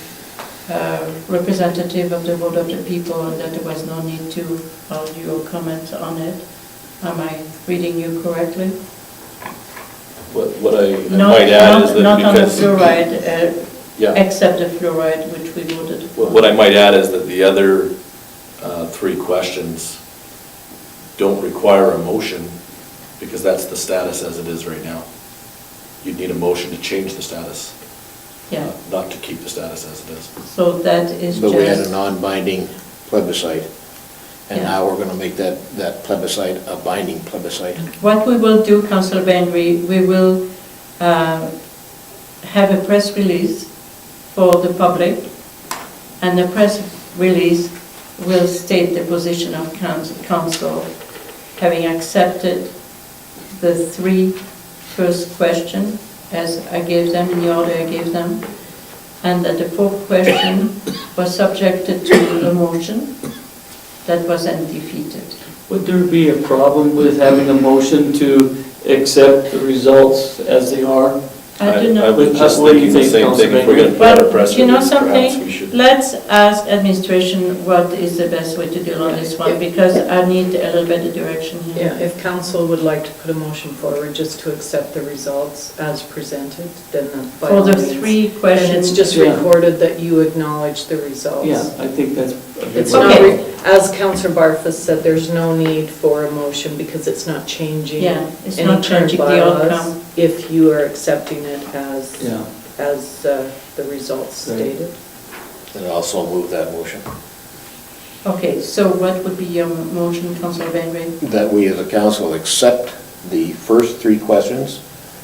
representative of the vote of the people and that there was no need to argue or comment on it. Am I reading you correctly? What I might add is that not on the because... fluoride, Yeah. except the fluoride, which we voted for. What I might add is that the other three questions don't require a motion because that's the status as it is right now. You'd need a motion to change the status, Yeah, not to keep the status as it is. so that is But we had a just, non-binding plebiscite, and Yeah. now we're going to make that plebiscite a binding plebiscite. what we will do, Councillor Bengry, we will have a press release for the public, and the press release will state the position of council, having accepted the three first questions as I gave them, in the order I gave them, and that the fourth question was subjected to the motion that was then defeated. Would there be a problem with having a motion to accept the results as they are? I do I not. was just What do you thinking the think, same thing, if we're Councillor gonna put out a Well, press you know release, perhaps something? we should. Let's ask administration what is the best way to deal on this one, because I need a little bit of direction here. Yeah, if council would like to put a motion forward just to accept the results as presented, then by For all the means. 3 And questions. it's just Yeah. recorded that you acknowledge the results. Yeah, I think that's. It's Okay. not, as Councillor Barfuss said, there's no need for a motion because it's not changing Yeah, it's any not current changing the bylaws outcome. if you are accepting it Yeah. as the results Right. stated. And I also move that motion. Okay, so what would be your motion, Councillor Bengry? That we as a council accept the first 3 questions,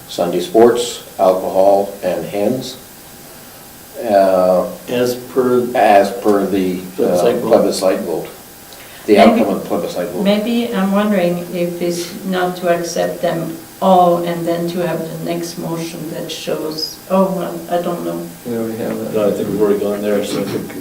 Sunday sports, alcohol, and hens, As per, as per the Plebiscite vote. plebiscite vote. The Maybe- outcome of the plebiscite vote. Maybe I'm wondering if it's not to accept them all and then to have the next motion that shows, oh, well, I don't know. we already have that. No, I think we've already gone there, so I think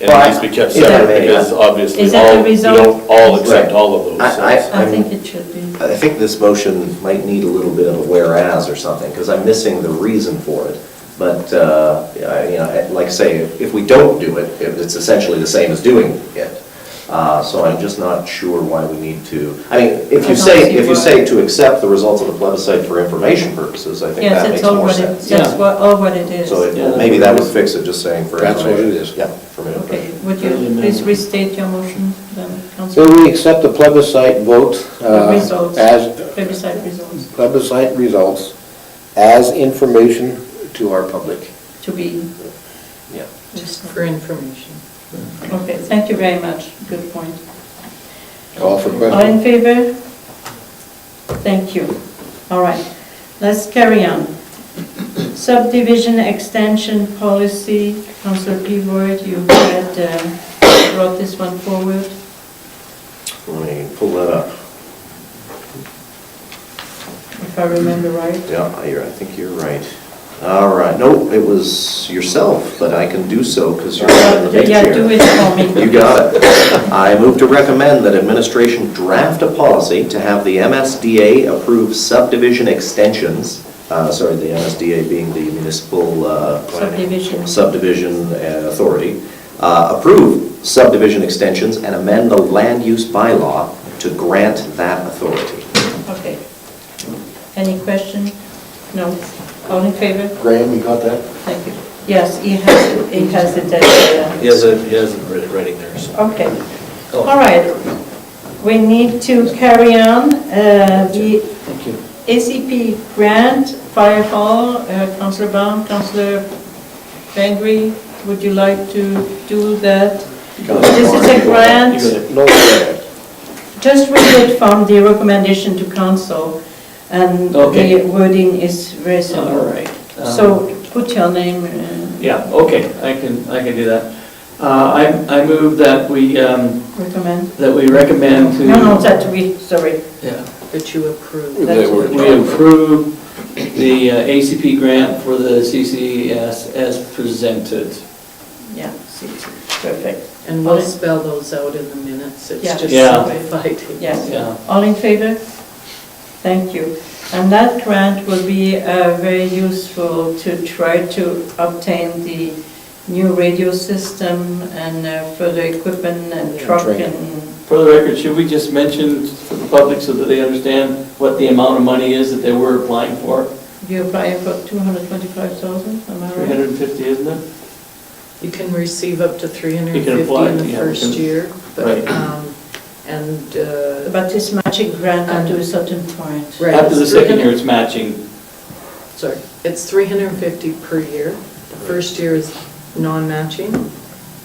it Well, needs to be kept if I separate, may, because obviously Is that the we result? don't all accept Right. all of those. so it's- I think it should be. I think this motion might need a little bit of a whereas or something, because I'm missing the reason for it. But, you know, like I say, if we don't do it, it's essentially the same as doing it. So I'm just not sure why we need to, I mean, if I you don't say, see if you why. say to accept the results of the plebiscite for information purposes, I think Yes, that that's makes all more what it, sense. that's Yeah. all what it is. So Yeah. maybe that would fix it, just saying for That's what it information. is. Yeah, for Okay, information. would you please restate your motion then, So Councillor? we accept the plebiscite vote Results. as Plebiscite results plebiscite results as information to our public. to be, Yeah. Just for information. okay, thank you very much, good point. Call for All question. in favor? Thank you. All right, let's carry on. Subdivision extension policy, Councillor Peavoy, you had brought this one forward. Let me pull that up. If I remember right. Yeah, I think you're right. All right, no, it was yourself, but I can do so because you're in the big Yeah, chair. do it for me. You got it. I move to recommend that administration draft a policy to have the MSDA approve subdivision extensions, the MSDA being the municipal subdivision authority, approve subdivision extensions and amend the land use bylaw to grant that authority. Okay. Any question? No? All in favor? Graham, you got that? Thank you. Yes, he has it there. He has it writing there, so. Okay. All right. We need to carry on the Thank you. ACP grant, fire hall, Councillor Baum, Councillor Bengry, would you like to do that? This is a grant, No, Graham. just read it from the recommendation to council, and Okay. the wording is very All similar. right. So put your name, Yeah, okay, I can do that. I move that we recommend to. no, that we, sorry. Yeah. That you approve. That's We approve the ACP grant for the CCS as presented. Yeah, perfect. And we'll spell those out in the minutes. It's Yeah. just Yeah. simplified. Yes. Yeah. All in favor? Thank you. And that grant will be very useful to try to obtain the new radio system and further equipment and truck training. and, For the record, should we just mention for the public so that they understand what the amount of money is that they were applying for? you're applying for 225,000, am I right? 350, isn't it? You can receive up to You 350 can apply, in the yeah, first you can- year. But, Right. But this matching grant up to a certain point. Right. After the second year, it's matching. Sorry, it's 350 per year. The first year is non-matching.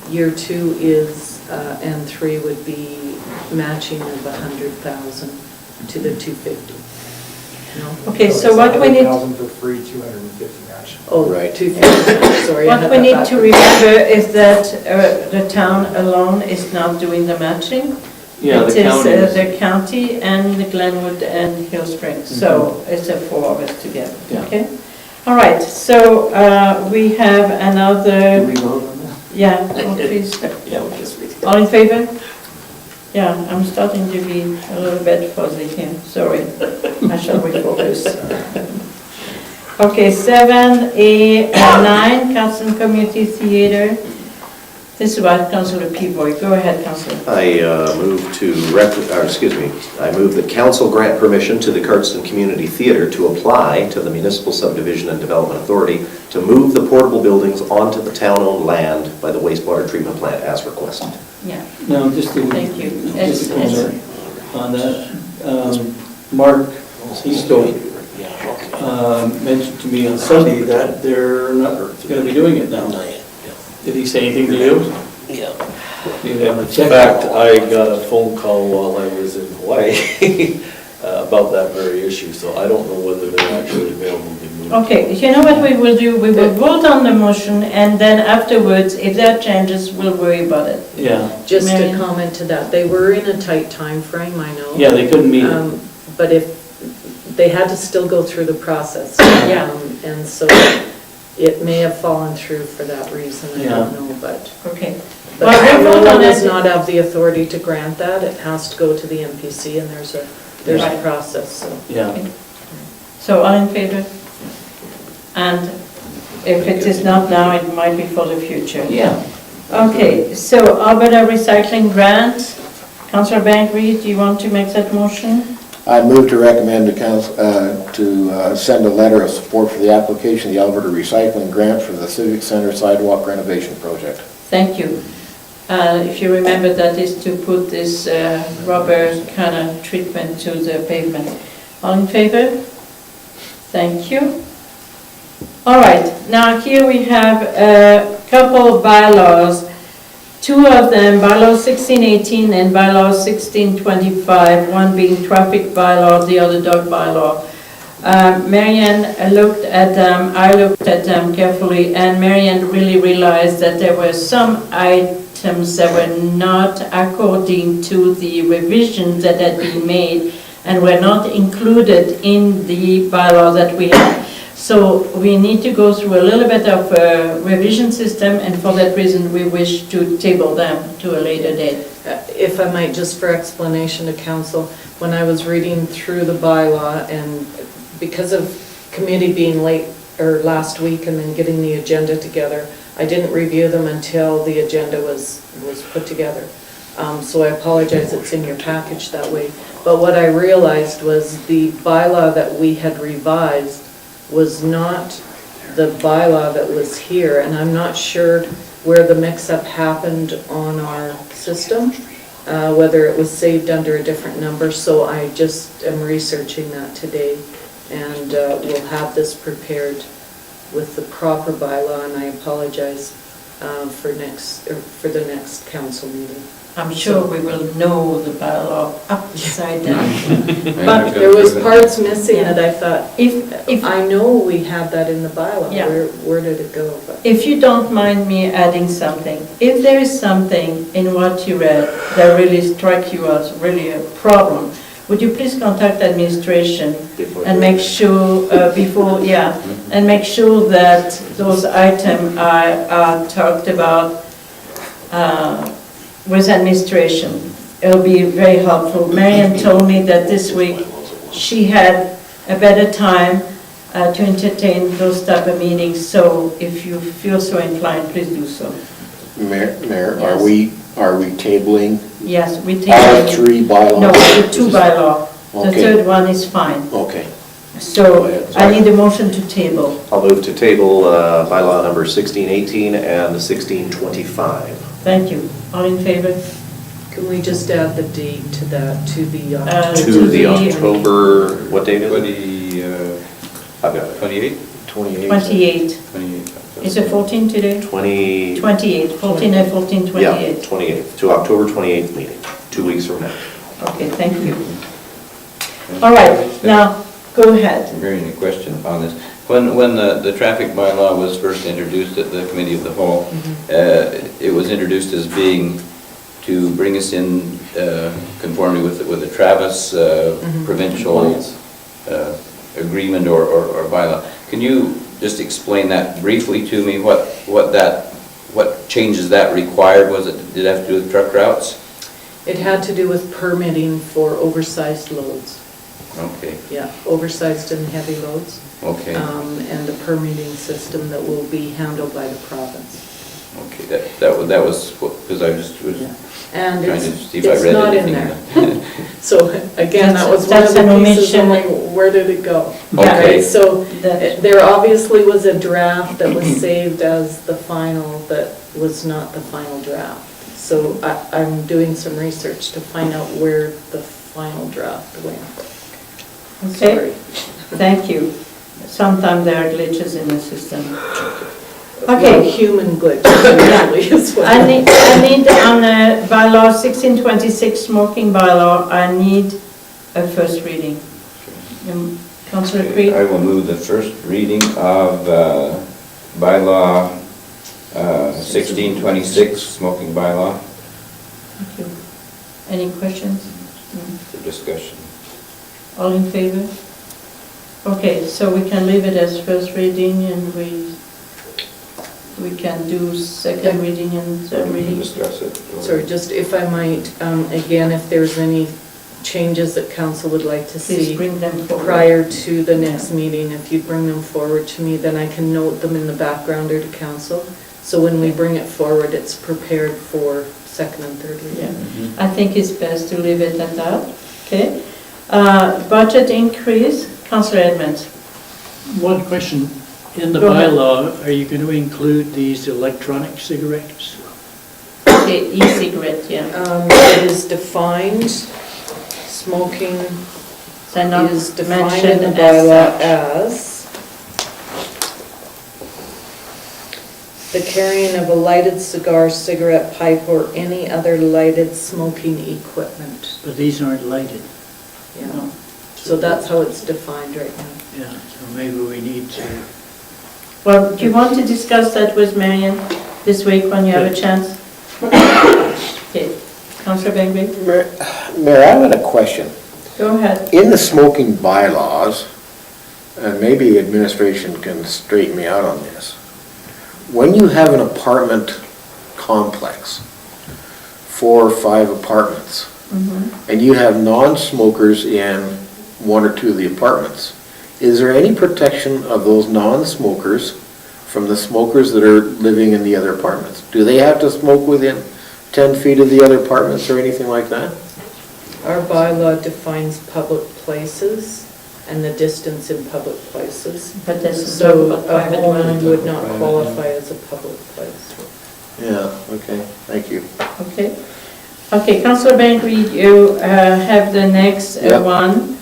Year 2 is, and 3 would be matching of 100,000 to the 250. No? Okay, so what we need, 100,000 for free, 250 match. Oh, Right. 250, sorry. I what had we that need to backwards. remember is that the town alone is not doing the matching. Yeah, the county. It is the county and the Glenwood and Hill Springs, so it's the 4 of us together, Yeah. okay? All right, so we have Can another, we vote on that? yeah, oh, please. Yeah, we'll just read it. All in favor? Yeah, I'm starting to be a little bit fuzzy here, sorry. I shall refocus. Okay, 7A and 9, Cardston Community Theatre. This is about Councillor Peavoy. Go ahead, Councillor. I move I move that council grant permission to the Cardston Community Theatre to apply to the Municipal Subdivision and Development Authority to move the portable buildings onto the town-owned land by the wastewater treatment plant as requested. Yeah, Now, just to, thank you. just a comment on that. Mark Easto mentioned to me on Sunday that they're not going to be doing it now. Did he say anything to you? Yeah. You have to In check. fact, I got a phone call while I was in Hawaii about that very issue, so I don't know whether they're actually available to move. Okay, you know what we will do? We will vote on the motion, and then afterwards, if there are changes, we'll worry about it. Yeah, Just to Marian? comment to that, they were in a tight time frame, I know. yeah, they couldn't meet. But if, they had to still go through the process. Yeah. And so it may have fallen through for that reason, I don't know, but. Okay. But Well, we'll vote on Kronen does it. not have the authority to grant that, it has to go to the MPC, and there's a Right. process, so. Yeah. So all in favor? And if it is not now, it might be for the future. Yeah. Okay, so Alberta Recycling Grant, Councillor Bengry, do you want to make that motion? I move to recommend to council, to send a letter of support for the application of the Alberta Recycling Grant for the Civic Center Sidewalk Renovation Project. Thank you. If you remember, that is to put this rubber kind of treatment to the pavement. All in favor? Thank you. All right, now here we have a couple of bylaws. Two of them, bylaw 1618 and bylaw 1625, one being traffic bylaw, the other dog bylaw. Marian looked at them, I looked at them carefully, and Marian really realized that there were some items that were not according to the revisions that had been made and were not included in the bylaw that we have. So we need to go through a little bit of a revision system, and for that reason, we wish to table them to a later date. If I might, just for explanation to council, when I was reading through the bylaw, and because of committee being late, or last week, and then getting the agenda together, I didn't review them until the agenda was put together. So I apologize, it's in your package that way. But what I realized was the bylaw that we had revised was not the bylaw that was here, and I'm not sure where the mix-up happened on our system, whether it was saved under a different number, so I just am researching that today, and we'll have this prepared with the proper bylaw, and I apologize for the next council meeting. I'm sure we will know the bylaw upside down. But there was parts missing Yeah. that I thought, If I know we have that in the bylaw, Yeah. where did it go? But If you don't mind me adding something, if there is something in what you read that really struck you as really a problem, would you please contact administration and make sure, and make sure that those items are talked about with administration. It'll be very helpful. Marian told me that this week she had a better time to entertain those type of meetings, so if you feel so inclined, please do so. Mayor, Yes. are we tabling Yes, we take. all three bylaws? No, the two bylaw. The Okay. third one is fine. Okay. So I need a motion to table. I'll move to table bylaw number 1618 and 1625. Thank you. All in favor? can we just add the date to that, to the To the October, what date is it? 20, I've got it. 28? 28. 28. 28. Is it 14 today? 20, 28, 14 and 14, yeah, 28. 28th, to October 28th meeting, 2 weeks from now. Okay, thank you. All right, now, go ahead. Marian, a question on this. When the traffic bylaw was first introduced at the Committee of the Whole, it was introduced as being to bring us in conformity with the Travis provincial agreement or bylaw. Can you just explain that briefly to me? What changes that required? Did it have to do with truck routes? It had to do with permitting for oversized loads. Okay. Yeah, oversized and heavy loads. Okay, and the permitting system that will be handled by the province. okay, that was, because I just was And trying to it's see if I read not in anything. there. So again, that was one That's of the an pieces, omission. I'm like, where did it go? Okay. Right, so That- there obviously was a draft that was saved as the final that was not the final draft. So I'm doing some research to find out where the final draft went. Okay, Sorry. thank you. Sometimes there are glitches in the system. Well, Okay, human glitches usually is what. I need on bylaw 1626 smoking bylaw, I need a first reading. Councillor Creed? I will move the first reading of bylaw 1626, smoking bylaw, Thank you. Any questions? for discussion. All in favor? Okay, so we can leave it as first reading and we can do second reading and third We can reading. discuss it. Sorry, just if I might, again, if there's any changes that council would like to Please see bring them forward. prior to the next meeting, if you bring them forward to me, then I can note them in the background or to council. So when we bring it forward, it's prepared for second and third reading. Yeah, I think it's best to leave it at that, okay? Budget increase, Councillor Edmonds. One question, in the Go ahead. bylaw, are you going to include these electronic cigarettes? Okay, e-cigarette, yeah. It is defined, smoking They're not is defined in mentioned the as bylaw such. as the carrying of a lighted cigar, cigarette pipe, or any other lighted smoking equipment. But these aren't lighted. Yeah. No. So that's how it's defined right now. Yeah, so maybe we need to, Well, do you want to discuss that with Marian this week when you have a chance? Okay, Councillor Bengry, Mayor, I have a question. go ahead. In the smoking bylaws, and maybe administration can straighten me out on this, when you have an apartment complex, 4 or 5 apartments, and you have non-smokers in 1 or 2 of the apartments, is there any protection of those non-smokers from the smokers that are living in the other apartments? Do they have to smoke within 10 feet of the other apartments or anything like that? Our bylaw defines public places and the distance in public places. But this is So about a private home one. would not qualify as a public place. Yeah, okay, thank you. Okay. Okay, Councillor Bengry, you have the next Yep. one.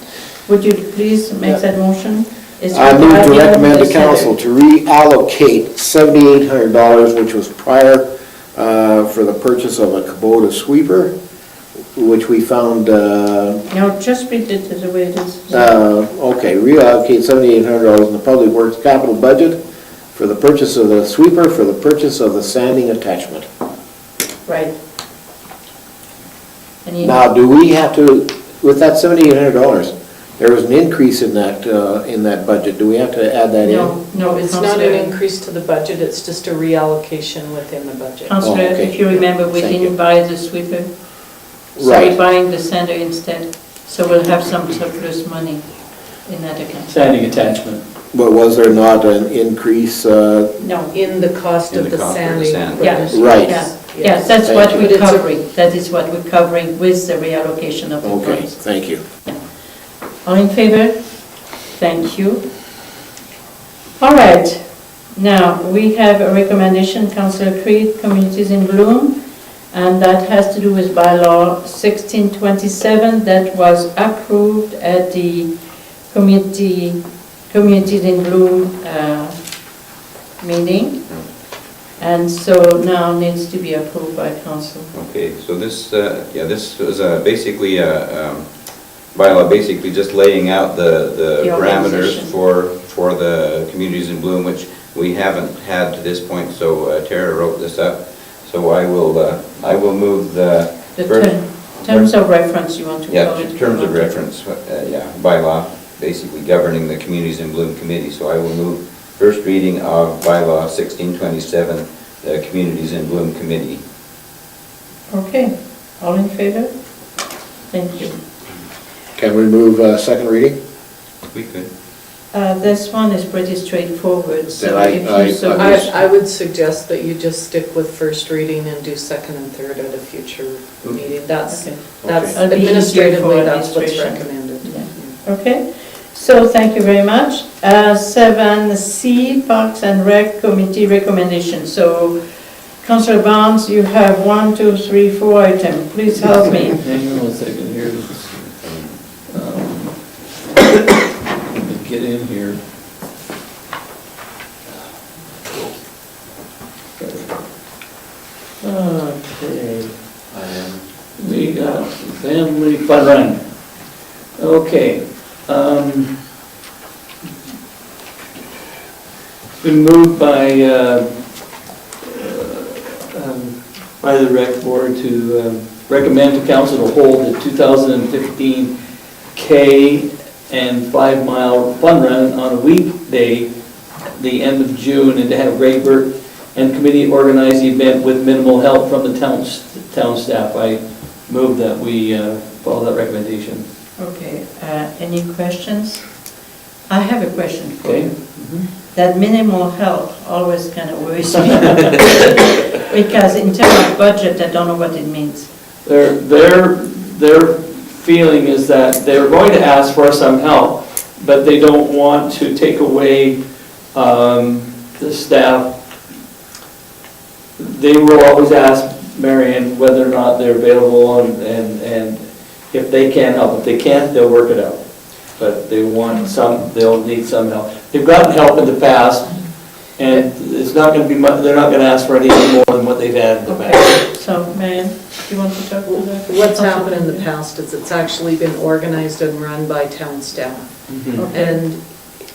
Would you please make Yep. that motion? It's I move to regarding recommend the to council to reallocate $7,800, which was prior for the purchase of a Kubota sweeper, which we found, No, just read it the way it is. okay, reallocate $7,800 in the public works capital budget for the purchase of the sweeper, for the purchase of the sanding attachment. Right. Any- Now, do we have to, with that $7,800, there was an increase in that budget, do we have to add that in? No, no, It's not Councillor. an increase to the budget, it's just a reallocation within the budget. Councillor, Oh, okay. if you remember, we Thank didn't you. buy the sweeper. So Right. we're buying the sander instead. So we'll have some surplus money in that account. Sanding attachment. But was there not an increase, No. In the cost In of the the cost of the sanding. sand. Yeah. Right. Yeah, yes, that's Thank what you. we're But it's a- covering. That is what we're covering with the reallocation of the okay, funds. thank you. All in favor? Thank you. All right, now, we have a recommendation, Councillor Creed, Communities in Bloom, and that has to do with bylaw 1627 that was approved at the Communities in Bloom meeting, and so now needs to be approved by council. Okay, so this, this was basically a bylaw, basically just laying out the The parameters organization. for the communities in bloom, which we haven't had to this point, so Tara wrote this up. So I will move the The first. terms of reference, you want to call Yeah, it? terms of reference, bylaw, basically governing the Communities in Bloom Committee. So I will move first reading of bylaw 1627, the Communities in Bloom Committee. Okay, all in favor? Thank you. Can we move second reading? We could. This one is pretty straightforward, so Then if you so wish. I would suggest that you just stick with first reading and do second and third at a future meeting. That's Okay. that's It'll be easier for administratively, that's what's administration. recommended. Yeah. Okay, so thank you very much. 7C, Parks and Rec Committee recommendation. So, Councillor Barnes, you have 1, 2, 3, 4 items. Please help me. Hang on a second here. Let me get in here. Okay. We got family fun run. Okay. It's been moved by the rec board to recommend to council to hold the 2015 K and 5 mile fun run on a weekday, the end of June, and to have Greg Burt and committee organize the event with minimal help from the town staff. I move that we follow that recommendation. Okay, any questions? I have a question for Okay. you. That minimal help always kind of worries me. Because in terms of budget, I don't know what it means. Their feeling is that they're going to ask for some help, but they don't want to take away the staff. They will always ask Marian whether or not they're available and if they can help. If they can't, they'll work it out. But they want some, they'll need some help. They've gotten help in the past, and it's not going to be much, they're not going to ask for anything more than what they've had in the past. So, Marian, do you want to talk to that? What's happened in the past is it's actually been organized and run by town staff. And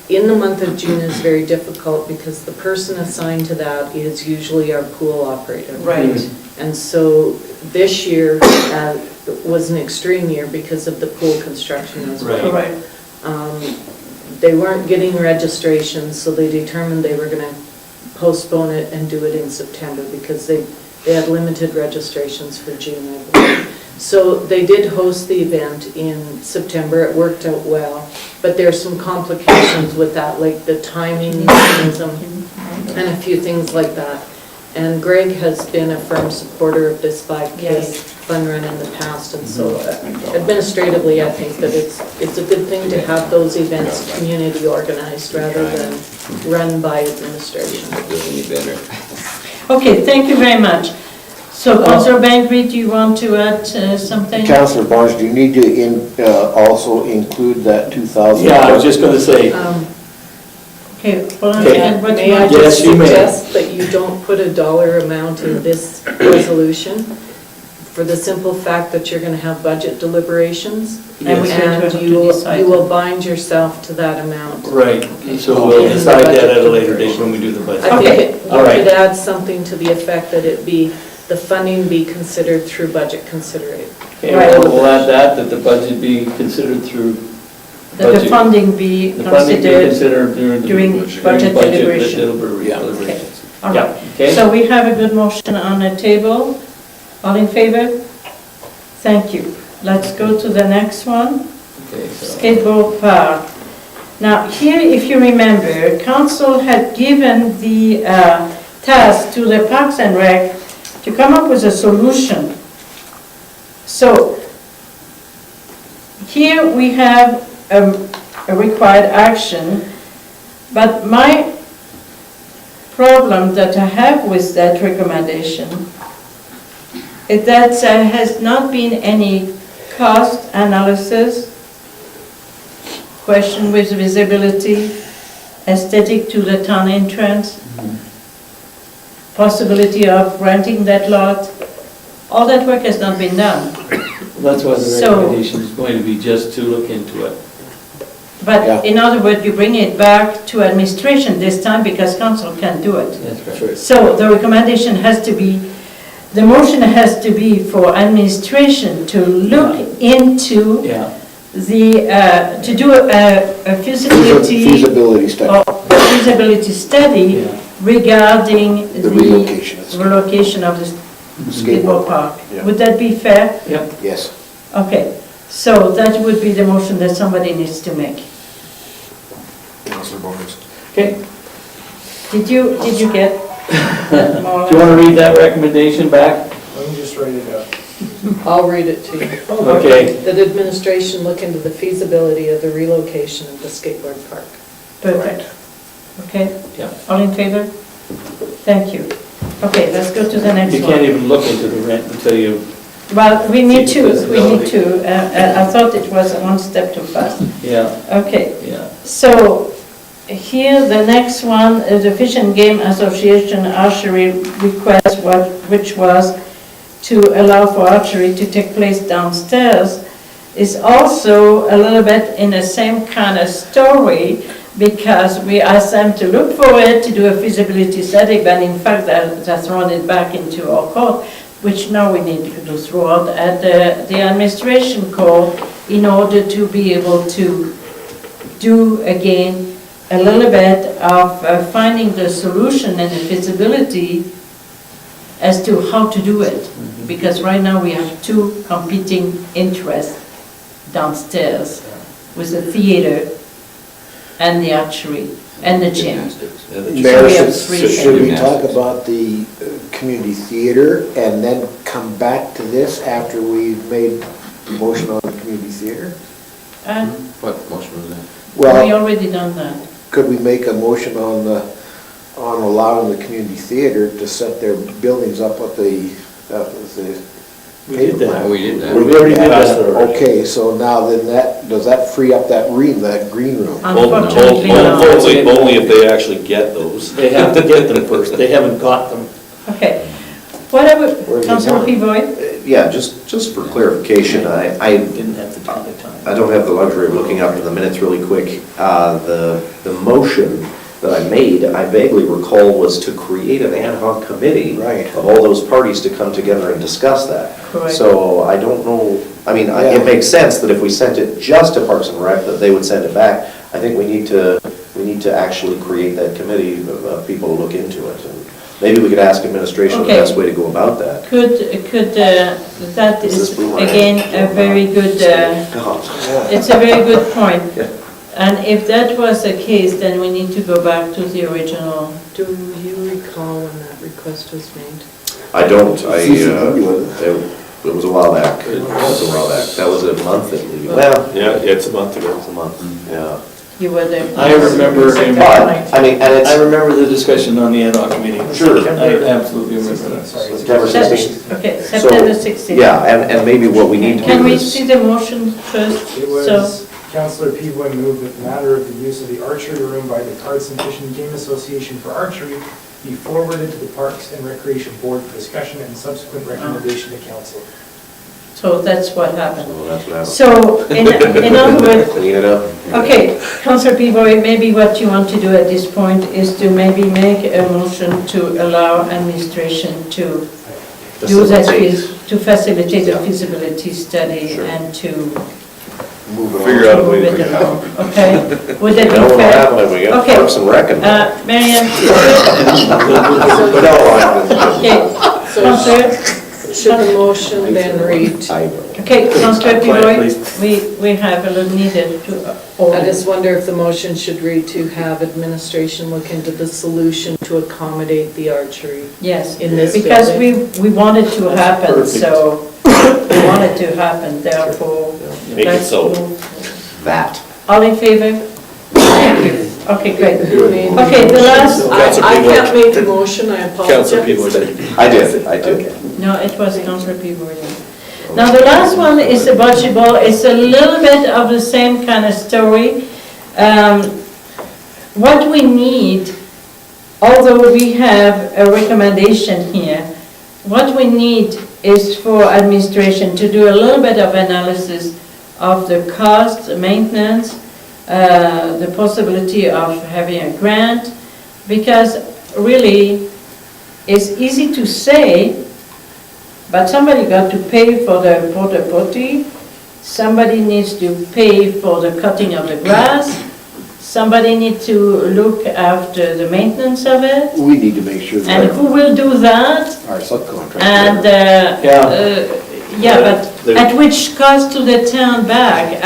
in the month of June is very difficult because the person assigned to that is usually our pool operator. Right. And so this year was an extreme year because of the pool construction as well. Right. Right. They weren't getting registrations, so they determined they were going to postpone it and do it in September because they had limited registrations for June, I believe. So they did host the event in September. It worked out well, but there's some complications with that, like the timing and a few things like that. And Greg has been a firm supporter of this 5K Yes. fun run in the past, and so administratively, I think that it's a good thing to have those events community organized rather than run by administration. Doing you better. Okay, thank you very much. So, Councillor Bengry, do you want to add something? Councillor Barnes, do you need to also include that 2,000? Yeah, I was just going to say, Okay, hold on, Okay. and what do you May I want? Yes, just you may. suggest that you don't put a dollar amount in this resolution for the simple fact that you're going to have budget deliberations, And we Yes. are going to and decide. you will bind yourself to that amount. right, so we'll decide that at a later date when we do the budget. I think you all right. could add something to the effect that the funding be considered through budget consideration. Okay, Right. we'll add that the budget be considered through That the budget. funding be The funding be considered. considered during budget deliberation. deliberations. All Yeah, right. okay. So we have a good motion on the table. All in favor? Thank you. Let's go to the next one. Okay, so- Skateboard park. Now, here, if you remember, council had given the task to the Parks and Rec to come up with a solution. So, here we have a required action, but my problem that I have with that recommendation is that there has not been any cost analysis, question with visibility, aesthetic to the town entrance, possibility of renting that lot. All that work has not been done. That's why the So- recommendation is going to be just to look into it. But Yeah. in other words, you bring it back to administration this time because council can't do it. That's right. So the recommendation has to be, the motion has to be for administration to look into Yeah, to do a feasibility Feasibility study, or feasibility study yeah. regarding the relocation of the relocation of the skateboard park. Yeah. Would that be fair? Yep, Yes. Okay, so that would be the motion that somebody needs to make. Okay, Did you get that more? do you want to read that recommendation back? Let me just write it up. I'll read it to you. Okay. That administration look into the feasibility of the relocation of the skateboard park. Perfect. Okay? Yeah. All in favor? Thank you. Okay, let's go to the next You one. can't even look into the rent until you, Well, we need See to, the we need feasibility. to, I thought it was one step too fast. yeah, Okay, yeah. so here, the next one, the Fish and Game Association archery request, which was to allow for archery to take place downstairs, is also a little bit in the same kind of story, because we asked them to look for it, to do a feasibility study, but in fact, that's thrown it back into our court, which now we need to throw out at the administration court in order to be able to do again a little bit of finding the solution and the feasibility as to how to do it. Because right now we have two competing interests downstairs with the theater and the archery and the gym. Mayor, we have three should we things. talk about the community theater and then come back to this after we've made the motion on the community theater? And What motion was that? we Well, already done that. could we make a motion on allowing the community theater to set their buildings up with the We did that. We did that. We already did that. that. Okay, so now then does that free up that green room? Unfortunately, no. Only if they actually get those. They have to get them first, they haven't got them. Okay. What I would, Where's it Councillor going? Peavoy? Yeah, just for clarification, I Didn't have to take the time. I don't have the luxury of looking up in the minutes really quick. The motion that I made, I vaguely recall, was to create an ad hoc committee Right. of all those parties to come together and discuss that. Correct. So I don't know, I mean, Yeah. it makes sense that if we sent it just to Parks and Rec, that they would send it back. I think we need to actually create that committee of people to look into it. And maybe we could ask administration the Okay. best way to go about that. That Is this is, boomerang? again, a very good, God. it's a very good point. Yeah. And if that was the case, then we need to go back to the original. Do you recall when that request was made? I don't, CCW. it was a while back. It was a while back. That was a month at least. Well, Yeah, it's a month ago. it was a month, yeah. You were there. I remember him, But, I mean, and I it's remember the discussion on the ad hoc committee. Sure. I absolutely remember that. Sorry. September 16th. Okay, So, September 16th. Yeah, and maybe what we need to Can do we is, see the motion first? It So, was Councillor Peavoy moved that the matter of the use of the archery room by the Cardston Fish and Game Association for archery be forwarded to the Parks and Recreation Board for discussion and subsequent recommendation to council. so that's what happened. well, that's what happened. So, in other words, Clean it up. okay, Councillor Peavoy, maybe what you want to do at this point is to maybe make a motion to allow administration to do that, to facilitate the Yeah. feasibility study Sure. and to Move it Figure on. out a way move to it get along. Okay, would that You know be what'll fair? happen if we get Okay. Parks and Rec and... Marian, okay, Councillor, Should the motion then read, okay, Councillor Quiet, Peavoy, we have a little needed to, I just wonder if the motion should read to have administration look into the solution to accommodate the archery yes, in this because building. we want it to happen, Perfect. so we want it to happen, therefore. Make it let's so. move. That. All in favor? Thank you. Okay, great. Who made the Okay, the motion? last, I can't make the motion, I apologize. Councillor Peavoy did. I did. Okay. no, it was Councillor Peavoy. Now, the last one is the budget ball. It's a little bit of the same kind of story. What we need, although we have a recommendation here, what we need is for administration to do a little bit of analysis of the cost, maintenance, the possibility of having a grant, because really, it's easy to say, but somebody got to pay for the porta potty, somebody needs to pay for the cutting of the grass, somebody needs to look after the maintenance of it, We need to make sure and that who will do that? our subcontractor. And, yeah, but There- at which cost to the town back?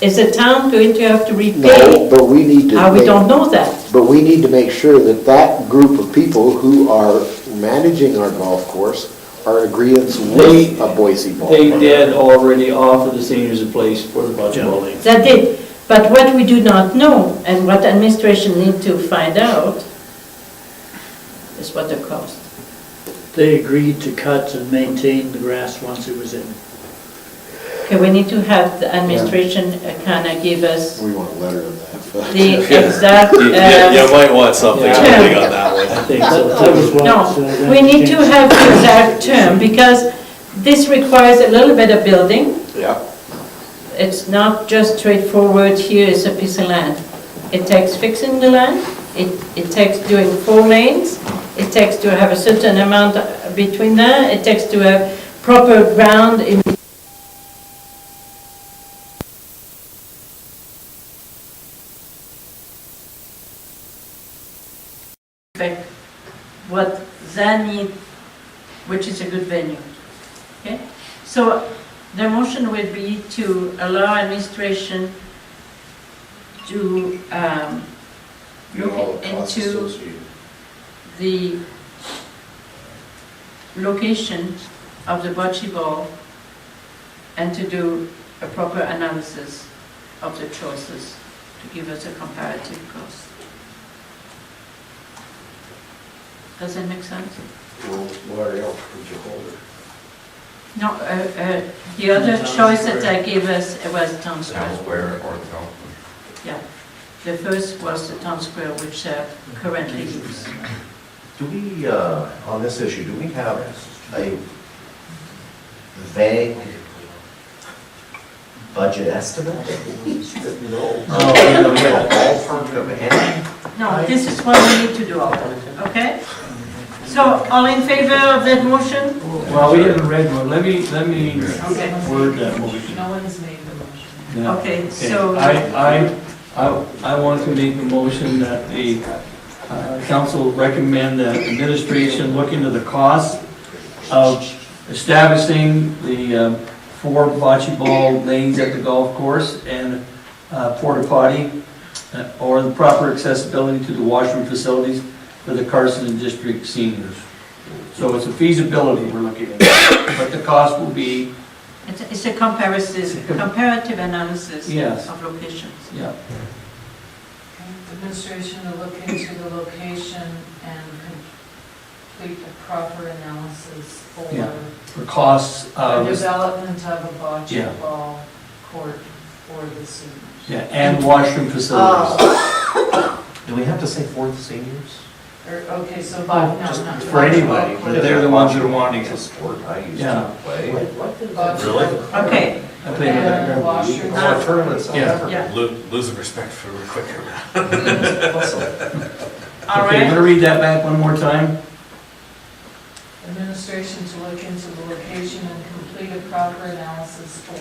Is the town going to have to No, repay? but we need to. We make- don't know that. But we need to make sure that that group of people who are managing our golf course are in agreement with a Boise ball. They did already offer the seniors a place for the bocce ball league. That did. But what we do not know, and what administration need to find out, is what the cost. They agreed to cut and maintain the grass once it was in. Okay, we need to have the administration kind of give us We want a letter of that. the exact, You might want something Yeah. big on that one. I think so That was too. what, no, we need to have the exact term, because this requires a little bit of building. Yeah. It's not just straightforward, here is a piece of land. It takes fixing the land, it takes doing 4 lanes, it takes to have a certain amount between there, it takes to have proper ground in. What they need, which is a good venue. Okay? So the motion would be to allow administration to look into the location of the bocce ball and to do a proper analysis of the choices to give us a comparative cost. Does that make sense? Where else would you hold it? No, the other choice that I gave us was town Town square. Square or the golf. Yeah, the first was the town square, which currently use. Do we, on this issue, do we have a vague budget estimate? No. Do we have a ballpark of any? No, this is what we need to do, okay? So, all in favor of that motion? Well, we haven't read one, let me Okay. word that motion. No one's made the motion. Yeah. Okay, so, I want to make a motion that the council recommend that administration look into the cost of establishing the 4 bocce ball lanes at the golf course and porta potty, or the proper accessibility to the washroom facilities for the Cardston District seniors. So it's a feasibility we're looking at, but the cost will be, it's a comparative analysis Yes. of locations. yeah, Administration to look into the location and complete a proper analysis Yeah. for for costs the of, development of a Yeah. bocce ball court for the seniors. yeah, and washroom facilities. Do we have to say for the seniors? Or, okay, so, no, Just not. for anybody, but they're the ones that are wanting It's a it. sport I used Yeah. to play. Bocce Really? Okay, I played with that. And washroom. More tournaments than Yeah. ever. yeah, Losing respect for the quicker. Also, all Okay, I'm right. gonna read that back one more time. administration to look into the location and complete a proper analysis for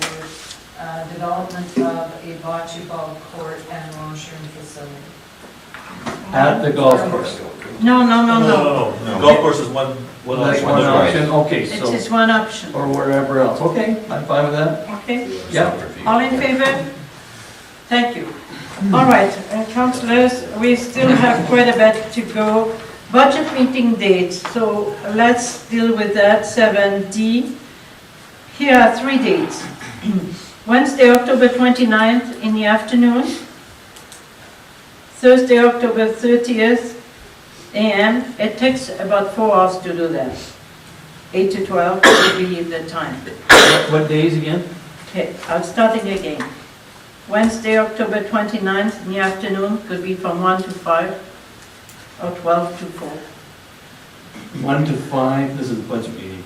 development of a bocce ball court and washroom facility. At the golf course. No, no, no, no, No, golf course is one. That's one option, okay, it's so, just one option, or wherever else, okay, I'm fine with that. okay? Yeah. All in favor? Thank you. All right, councillors, we still have quite a bit to go. Budget meeting dates, so let's deal with that, 7D. Here are 3 dates. Wednesday, October 29th in the afternoon. Thursday, October 30th a.m. It takes about 4 hours to do that. 8 to 12 will be the time. What days again? Okay, I'm starting again. Wednesday, October 29th in the afternoon, could be from 1 to 5 or 12 to 4. 1 to 5, this is the budget meeting.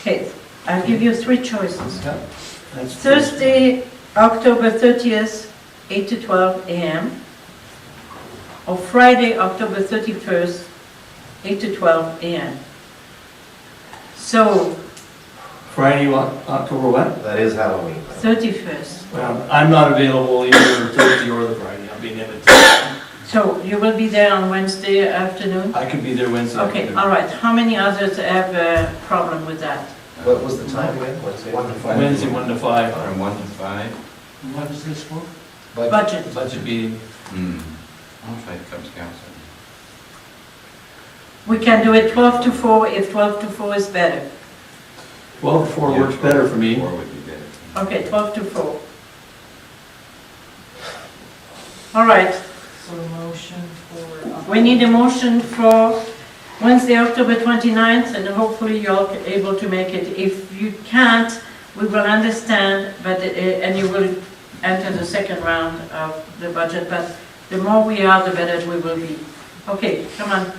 Okay, I'll give you 3 choices. That's Thursday, October 30th, 8 to 12 a.m. or Friday, October 31st, 8 to 12 a.m. So, Friday, October what? That is Halloween. 31st. Well, I'm not available either Thursday or the Friday, I'll be in Edmonds. So you will be there on Wednesday afternoon? I can be there Wednesday. Okay, afternoon. all right. How many others have a problem with that? What was the time again? Wednesday? 1 to 5. Wednesday, 1 to 5. From 1 to 5. And what is this for? Budget. Budget meeting. I'll try to come to council. We can do it 12 to 4 if 12 to 4 is better. 12 to 4 works better for me. 4 would be better. Okay, 12 to 4. All right, So a motion for. we need a motion for Wednesday, October 29th, and hopefully you're able to make it. If you can't, we will understand, but, and you will enter the second round of the budget, but the more we are, the better we will be. Okay, come on,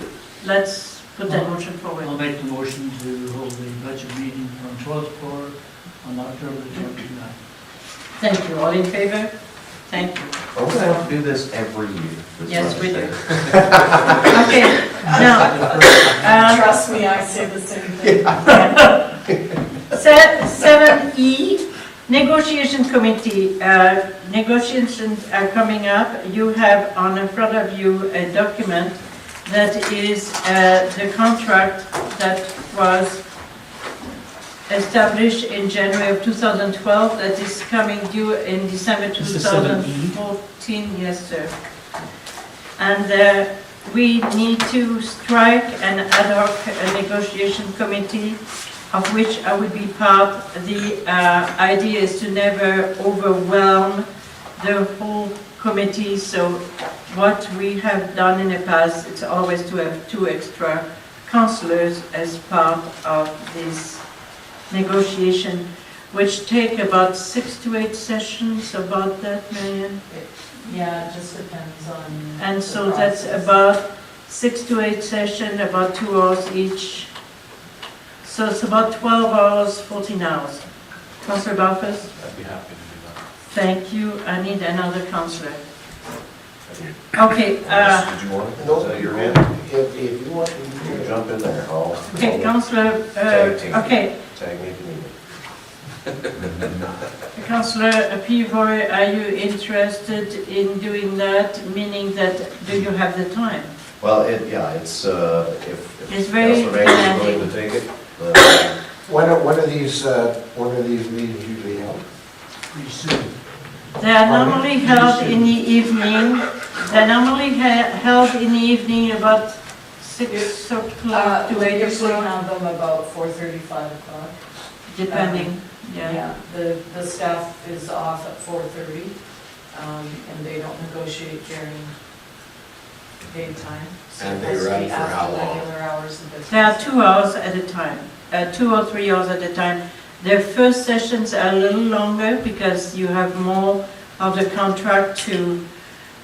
let's put that motion forward. I'll make the motion to hold the budget meeting from 12 to 4 on October 29th. Thank you, all in favor? Thank you. We're gonna have to do this every year. This Yes, we do. Wednesday. Okay, now, Trust me, I say the same thing. 7E, negotiation committee. Negotiations are coming up. You have on in front of you a document that is the contract that was established in January of 2012, that is coming due in December This is 7E? 2014. Yes, sir. And we need to strike an ad hoc negotiation committee, of which I would be part. The idea is to never overwhelm the whole committee, so what we have done in the past, it's always to have 2 extra councillors as part of this negotiation, which take about 6 to 8 sessions, about that, Marian? Yeah, it just depends on. And the so that's process. about 6 to 8 sessions, about 2 hours each. So it's about 12 hours, 14 hours. Councillor Barfuss? I'd be happy to do that. Thank you. I need another councillor. Okay, Did you want it? No. Is that your hand? If you want, You can jump in there. okay, Councillor, okay. Tag me if you need me. Councillor Peavoy, are you interested in doing that, meaning that, do you have the time? Well, it's, if It's very Councilor Maggie is willing demanding. to take it. when are these meetings usually held? Pretty soon. They are normally held in the evening. They're normally held in the evening about 6 o'clock to 8 We usually o'clock, have them about 4:30, 5 o'clock. depending, yeah. Yeah, the staff is off at 4:30, and they don't negotiate during daytime. So And it they has to run be for after how long? regular hours of business. They are 2 hours at a time, 2 or 3 hours at a time. Their first sessions are a little longer because you have more of the contract to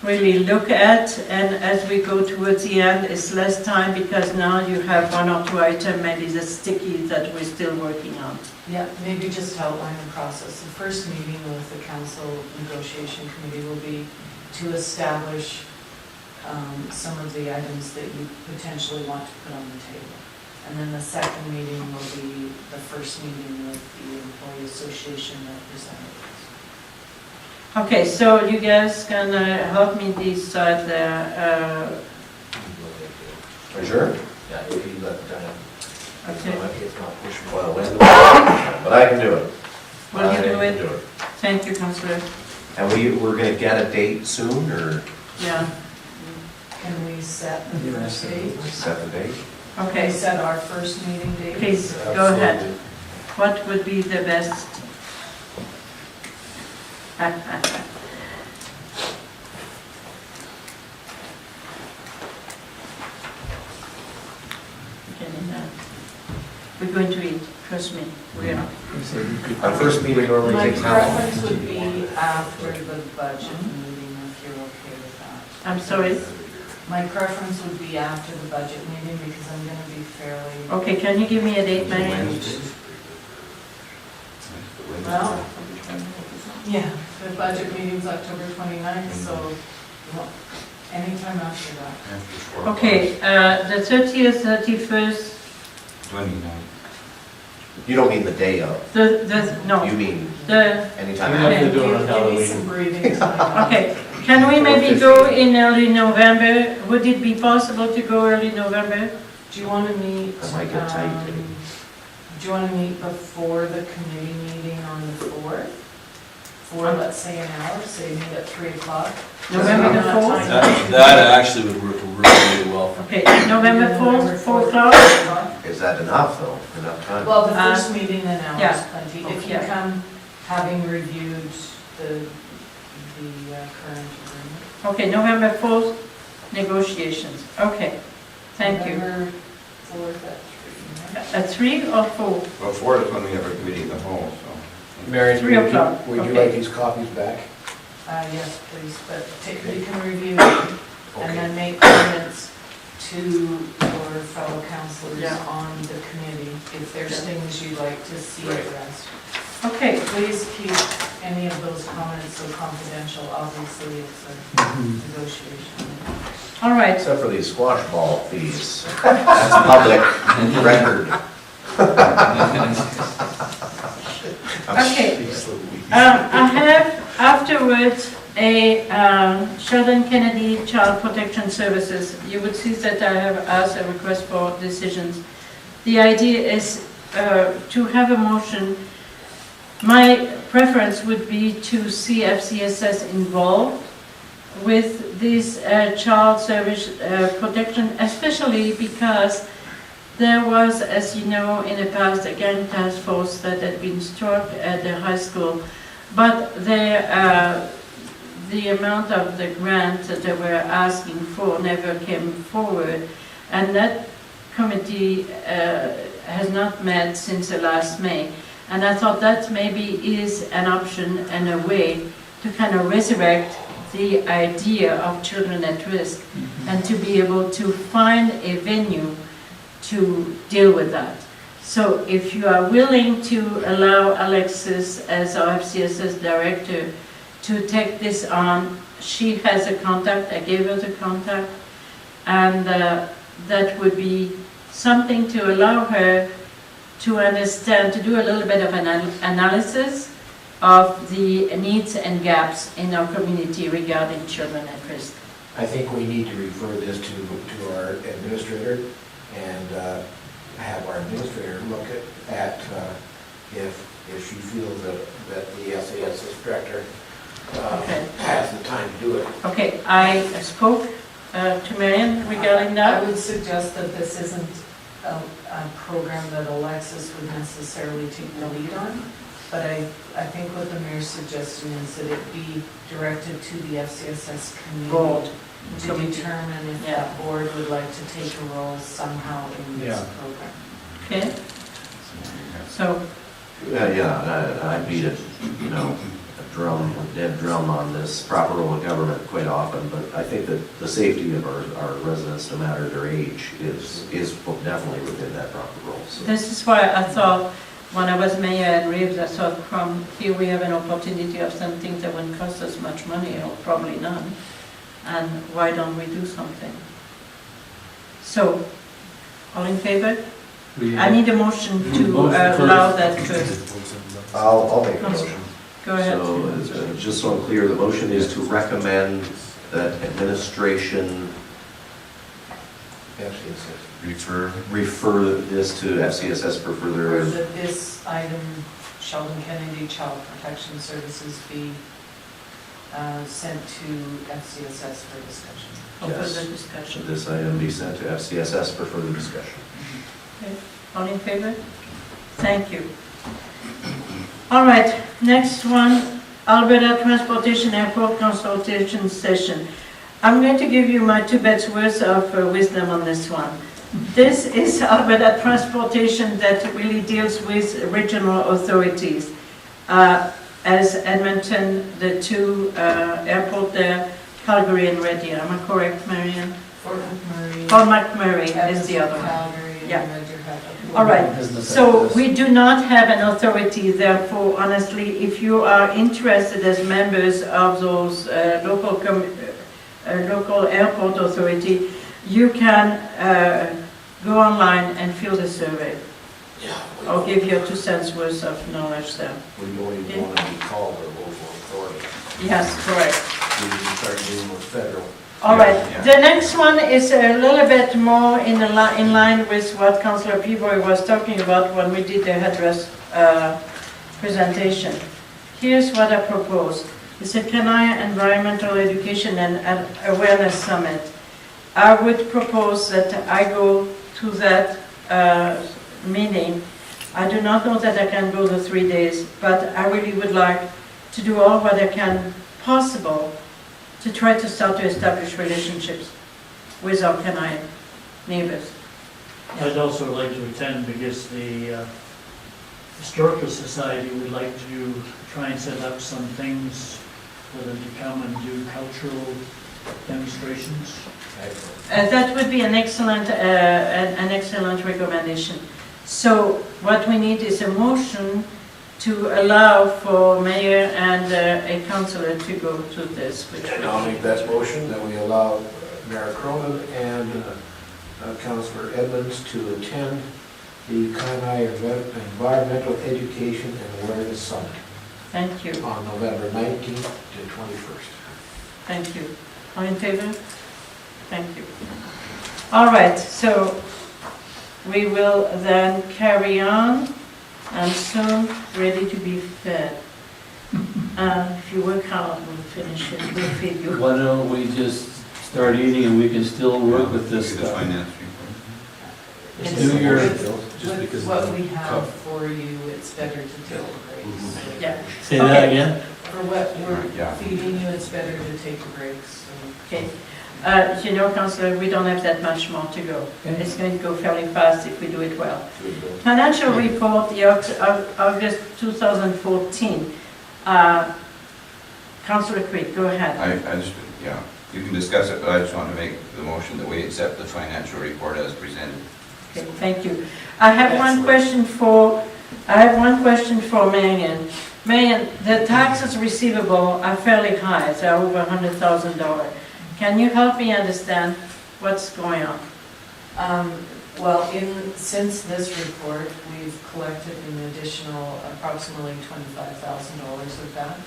really look at, and as we go towards the end, it's less time because now you have 1 or 2 items, maybe the sticky that we're still working on. Yeah, maybe just outline the process. The first meeting with the council negotiation committee will be to establish some of the items that you potentially want to put on the table. And then the second meeting will be the first meeting with the employee association representatives. Okay, so you guys can help me decide Are you sure? Yeah, if you let okay, it's not pushing. Well, but I can do it. will you do I it? can do it. Thank you, Councillor. And we're gonna get a date soon, or Yeah, Can we set the first date? set the date? Okay, okay, set our first meeting date? please, go ahead. What would be the best? We're going to eat, trust me, we are. Our first meeting normally My takes how long? preference would be after the budget meeting, if you're okay with that. I'm sorry, My preference would be after the budget meeting, because I'm gonna be fairly, okay, can you give me a date, Marian? well, yeah, the budget meeting's October 29th, so well, anytime after that. Okay, the 30th, 31st, 29. You don't mean the day of, no, you mean the, anytime You after? have to do it on Give me Halloween. some breathing time. okay, can we maybe go in early November? Would it be possible to go early November? Do you want to meet, That might get tight. do you want to meet before the committee meeting on the 4th? for, let's say, an hour, say you meet at 3 o'clock. November the 4th? That actually would work really well for me. Okay, November 4th, 4 o'clock? Is that enough, though? Enough time? Well, the first meeting an hour yeah. is plenty. If you Yeah. come having reviewed the current agreement. Okay, November 4th, negotiations. Okay, thank you. November 4th at 3, right? At 3 or 4? Well, 4 is when we have our committee of the whole, so. Marion, 3 o'clock. would you Okay. like these copies back? Yes, please, but you can review them and then make comments to your fellow councillors Yeah. on the committee if there's things you'd like to see addressed. Okay, Please keep any of those comments so confidential. Obviously, it's a negotiation. all right. Except for these squash ball fees. That's public record. Okay. I have afterwards a Sheldon Kennedy Child Protection Services. You would see that I have asked a request for decisions. The idea is to have a motion. My preference would be to see FCSS involved with this child service protection, especially because there was, as you know, in the past, a gang task force that had been struck at the high school, but the amount of the grant that they were asking for never came forward, and that committee has not met since the last May. And I thought that maybe is an option and a way to kind of resurrect the idea of children at risk and to be able to find a venue to deal with that. So if you are willing to allow Alexis as our FCSS director to take this on, she has a contact, I gave her the contact, and that would be something to allow her to understand, to do a little bit of an analysis of the needs and gaps in our community regarding children at risk. I think we need to refer this to our administrator and have our administrator look at if she feels that the SASS director Okay. has the time to do it. Okay, I spoke to Marian regarding I that. would suggest that this isn't a program that Alexis would necessarily take the lead on, but I think what the mayor's suggesting is that it be directed to the FCSS Board. committee to determine if Yeah. that board would like to take a role somehow in this Yeah. program. Okay? So, I beat a dead drum on this proper role of government quite often, but I think that the safety of our residents, no matter their age, is definitely within that proper role. So. this is why I thought, when I was mayor at Reeves, I thought, from here we have an opportunity of something that won't cost us much money, or probably none, and why don't we do something? So, all in favor? I need a motion to allow that first. I'll make a motion. Go ahead. So, just so I'm clear, the motion is to recommend that administration refer this to FCSS for Or further. that this item, Sheldon Kennedy Child Protection Services, be sent to FCSS for discussion. For further Should discussion. this item be sent to FCSS for further discussion? Okay. All in favor? Thank you. All right, next one, Alberta Transportation Airport consultation session. I'm going to give you my 2 bets worth of wisdom on this one. This is Alberta Transportation that really deals with regional authorities. As Edmonton, the 2 airport there, Calgary and Red Deer. Am I correct, Marian? Fort McMurray. Fort McMurray is the other one. Calgary and Yeah. Red Deer have- All right, so we do not have an authority, therefore, honestly, if you are interested as members of those local airport authority, you can go online and fill the survey. I'll give you 2 cents worth of knowledge there. We don't even want to be called a local authority. Yes, correct. We can start dealing with federal. All right, the next one is a little bit more in line with what Councillor Peavoy was talking about when we did the address presentation. here's what I propose. It's a Kenai Environmental Education and Awareness Summit. I would propose that I go to that meeting. I do not know that I can go the 3 days, but I really would like to do all what I can possible to try to start to establish relationships with our Kenai neighbors. I'd also like to attend because the Historical Society would like to try and set up some things for them to come and do cultural demonstrations. That would be an excellent recommendation. So what we need is a motion to allow for mayor and a councillor to go to this. Which And I'll make that motion that we allow Mayor Kronen and Councillor Edmonds to attend the Kenai Environmental Education and Awareness Summit Thank you. on November 19th to 21st. Thank you. All in favor? Thank you. All right, so we will then carry on and soon ready to be fed. If you work hard, we'll finish it, we'll feed you. Why don't we just start eating and we can still work with this The stuff? finance report. Just do your, With what we have for you, it's better to take a break. Yeah. say that again? For what Yeah. we're feeding you, it's better to take a break, so. Okay. You know, Councillor, we don't have that much more to go. It's going to go fairly fast if we do it well. Financial report, the August 2014. Councillor Creed, go ahead. I just, yeah, you can discuss it, but I just want to make the motion that we accept the financial report as presented. Okay, thank you. I have one question for Marian. Marian, the taxes receivable are fairly high, they're over $100,000. Can you help me understand what's going on? Well, since this report, we've collected an additional approximately $25,000 of that.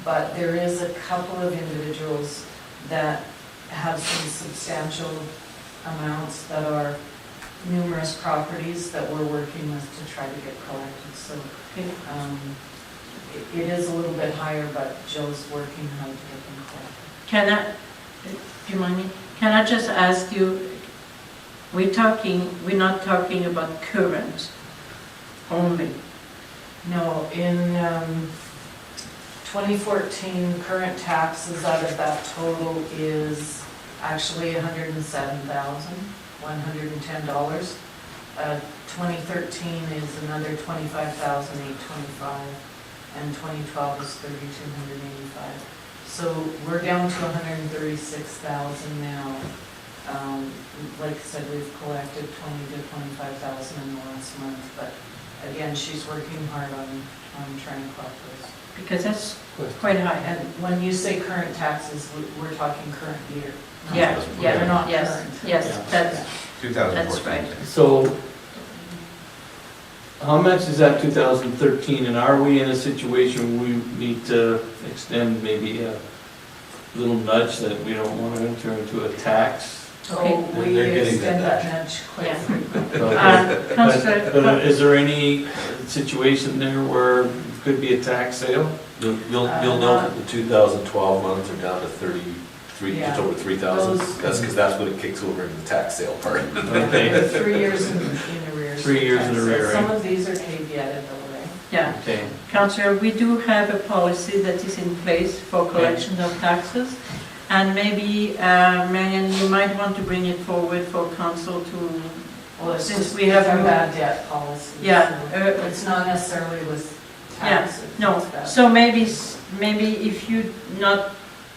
But there is a couple of individuals that have some substantial amounts that are numerous properties that we're working with to try to get collected. So it is a little bit higher, but Joe's working hard to get them collected. Do you mind me? Can I just ask you, we're not talking about current only. No, in 2014, current taxes out of that total is actually $107,110. 2013 is another $25,825, and 2012 is $3,285. So we're down to $136,000 now. Like I said, we've collected $20,000 to $25,000 in the last month, but again, she's working hard on trying to collect those. Because that's quite high. And when you say current taxes, we're talking current year. Yeah, They're not yes, current. yes, that's 2014. right. So, how much is that 2013, and are we in a situation we need to extend maybe a little nudge that we don't want to enter into a tax? Okay. Oh, we They're getting extend that that nudge quite Yeah. frequently. Councillor, But is there any situation there where it could be a tax sale? You'll note that the 2012 months are down to 33, just over 3,000. Those- That's because that's when it kicks over into the tax sale part. Okay, 3 years in arrears. 3 years in So arrears, Some right? of these are caveated though, right? yeah. okay. Councillor, we do have a policy that is in place for collection of taxes. And maybe, Marian, you might want to bring it forward for council to, Well, it's Since just we have our moved- bad debt policy. Yeah, so It's not necessarily with taxes. no. it's bad. So maybe if you're not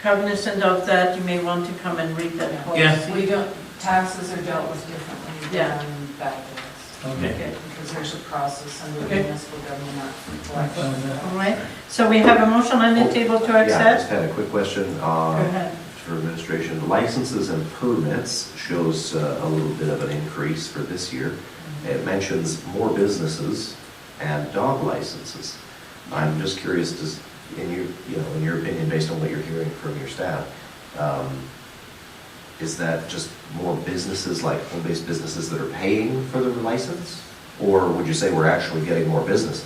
cognizant of that, you may want to come and read that policy. Yeah. We don't, taxes are dealt with differently Yeah. than bad debts. Okay. Because there's a process under the Okay. municipal government act for collection. All right, so we have a motion on the table to Yeah, I just accept? had a quick question Go ahead. for administration. Licenses and permits shows a little bit of an increase for this year. It mentions more businesses and dog licenses. I'm just curious, in your opinion, based on what you're hearing from your staff, is that just more businesses, like home-based businesses that are paying for their license? Or would you say we're actually getting more businesses?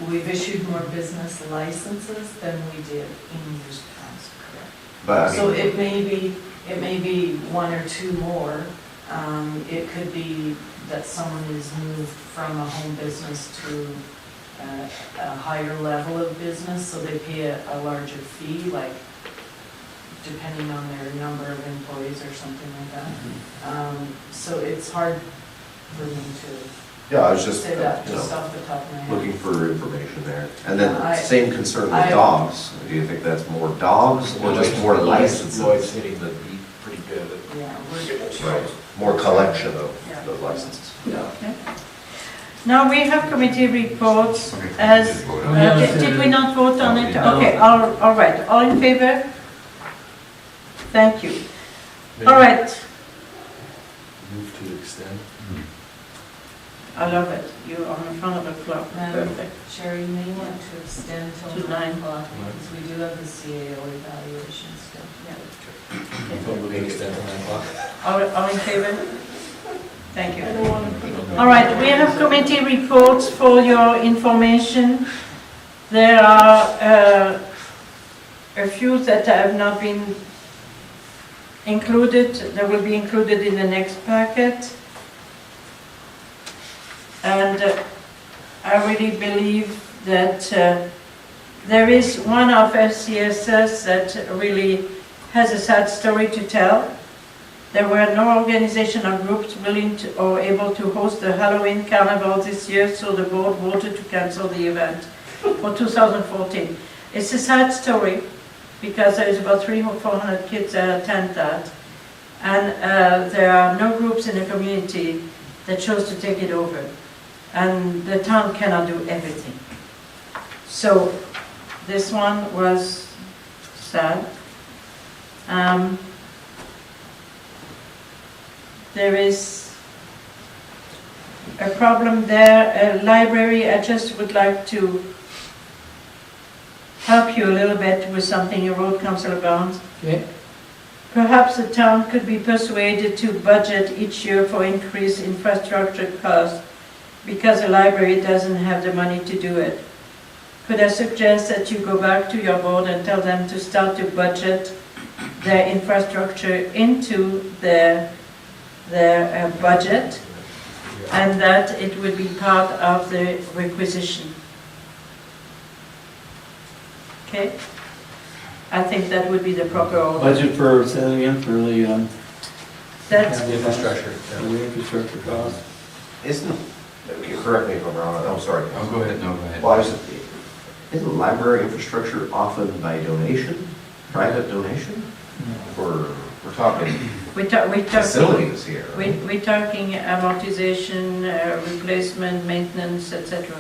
We've issued more business licenses than we did in years past, correct? But I So mean, it may be one or two more. It could be that someone is moved from a home business to a higher level of business, so they pay a larger fee, like depending on their number of employees or something like that. So it's hard for me to yeah, I was just, say that you just know, off the top of my head. looking for information there. And then I- same concern with I- dogs. Do you think that's more dogs or just more licenses? Lloyd's hitting the beat pretty good. Yeah, we're Right, more collection of Yeah. the licenses. Now, we have committee reports as, did we not vote on it? No. Okay, all right, all in favor? Thank you. All right, Move to extend. I love it, you're on the front of the clock, perfect. Sherry, you may want to extend till To 9 9. o'clock, because we do have the CAO evaluation still. Move to extend to 9 o'clock. All in favor? Thank you. All right, we have committee reports for your information. There are a few that have not been included, that will be included in the next packet. And I really believe that there is one of FCSS that really has a sad story to tell. There were no organization or groups willing to, or able to host the Halloween Carnival this year, so the board voted to cancel the event for 2014. It's a sad story because there is about 300 or 400 kids that attend that, and there are no groups in the community that chose to take it over, and the town cannot do everything. So this one was sad. There is a problem there, a library. I just would like to help you a little bit with something you wrote, Councillor Barnes. Okay. Perhaps the town could be persuaded to budget each year for increased infrastructure costs because the library doesn't have the money to do it. Could I suggest that you go back to your board and tell them to start to budget their infrastructure into their budget, and that it would be part of the requisition. Okay? I think that would be the proper order. Budget for, say that again, for the, That's, Infrastructure. for the infrastructure cost. Isn't, correct me if I'm wrong, I'm sorry. Oh, go ahead, no, go ahead. Well, isn't library infrastructure often by donation, private donation? Or we're talking we're talking, facilities here? we're talking amortization, replacement, maintenance, etc.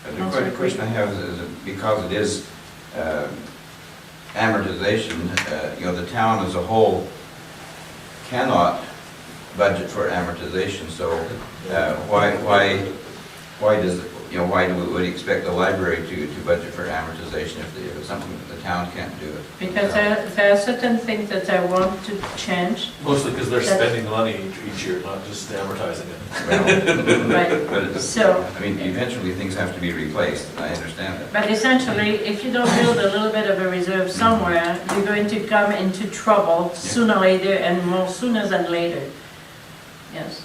The question I have is because it is amortization, the town as a whole cannot budget for amortization, so why does, why do we expect the library to budget for amortization if it's something that the town can't do it? Because there are certain things that I want to change. Mostly because they're spending money each year, not just amortizing it. Right. But it's, So, I mean, eventually things have to be replaced, I understand that. but essentially, if you don't build a little bit of a reserve somewhere, you're going to come into trouble sooner or later, and more sooner than later. Yes.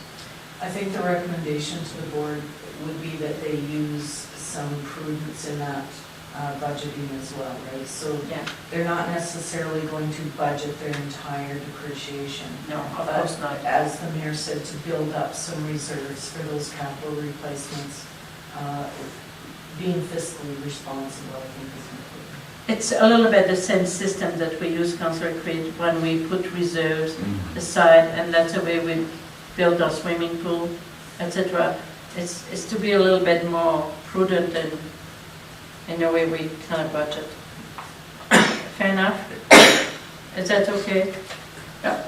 I think the recommendation to the board would be that they use some prudence in that budgeting as well, right? So Yeah. they're not necessarily going to budget their entire depreciation. No, of course not. But as the mayor said, to build up some reserves for those capital replacements, being fiscally responsible, I think is important. It's a little bit the same system that we use, Councillor Creed, when we put reserves aside, and that's the way we build our swimming pool, etc. It's to be a little bit more prudent in the way we kind of budget. Fair enough? Is that okay? Yeah.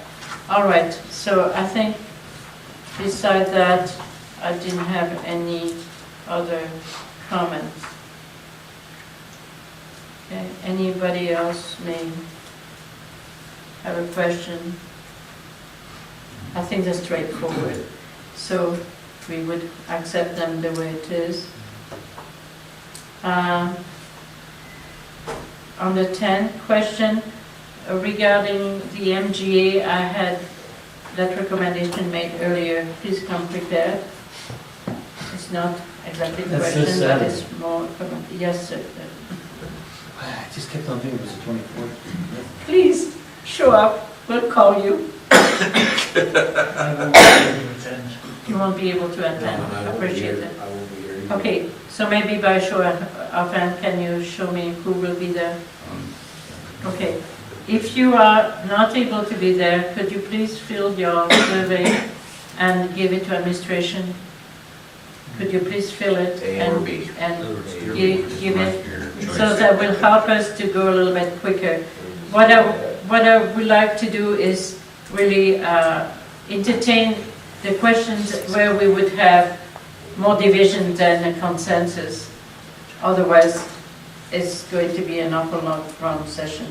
All right, so I think beside that, I didn't have any other comments. Okay, anybody else may have a question? I think that's straightforward. So we would accept them the way it is. On the 10th question, regarding the MGA, I had that recommendation made earlier. Please come prepared. It's not exactly the That's question, this but Saturday. it's more, yes, sir. I just kept on thinking it was the 24th. Please, show up, we'll call you. I won't be able to attend. You won't be able to attend, I won't be appreciate here. it. I won't be here. either. Okay, so maybe by show of hand, can you show me who will be there? Okay, if you are not able to be there, could you please fill your survey and give it to administration? Could you please fill it? A or B? And give it, so that will help us to go a little bit quicker. What I would like to do is really entertain the questions where we would have more division than a consensus. Otherwise, it's going to be an awful lot long session.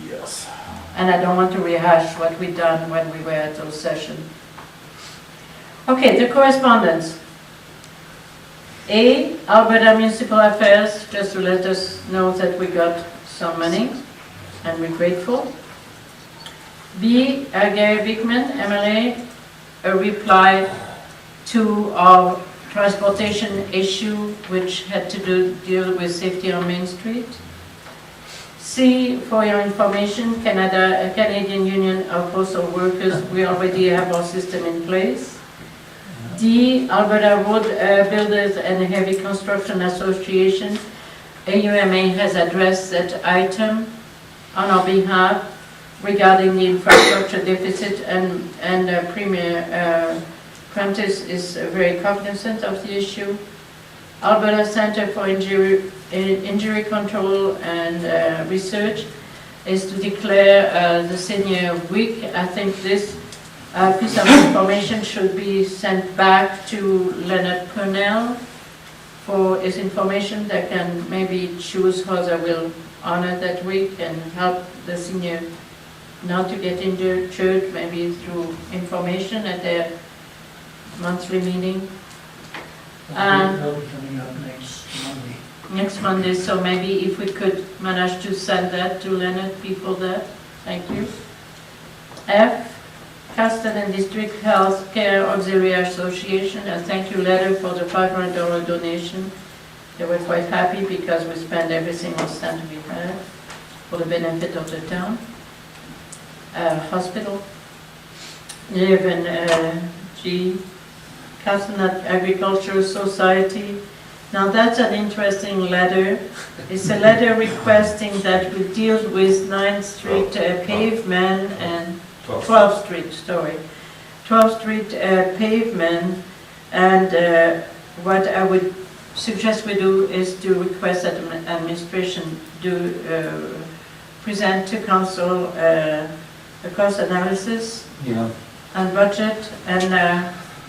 Yes. And I don't want to rehash what we done when we were at those sessions. Okay, the correspondence. A, Alberta Municipal Affairs, just to let us know that we got some money, and we're grateful. B, Gary Bickman, MLA, a reply to our transportation issue, which had to deal with safety on Main Street. C, for your information, Canadian Union of Postal Workers, we already have our system in place. D, Alberta Road Builders and Heavy Construction Association, AUMA has addressed that item on our behalf regarding the infrastructure deficit, and Premier Prentice is very cognizant of the issue. Alberta Center for Injury Control and Research is to declare the Senior Week. I think this piece of information should be sent back to Leonard Purnell for his information that can maybe choose how they will honor that week and help the senior not to get injured, maybe through information at their monthly meeting. That'll be coming up next Monday. Next Monday, so maybe if we could manage to send that to Leonard before that. Thank you. F, Cardston and District Health Care Auxiliary Association, a thank you letter for the $500 donation. They were quite happy because we spent every single cent we had for the benefit of the town. Hospital. 11, G, Carlson Agricultural Society. Now that's an interesting letter. It's a letter requesting that we deal with 9th Street pavement and 12th Street, sorry. 12th Street pavement, and what I would suggest we do is to request that administration do present to council a cost analysis and budget and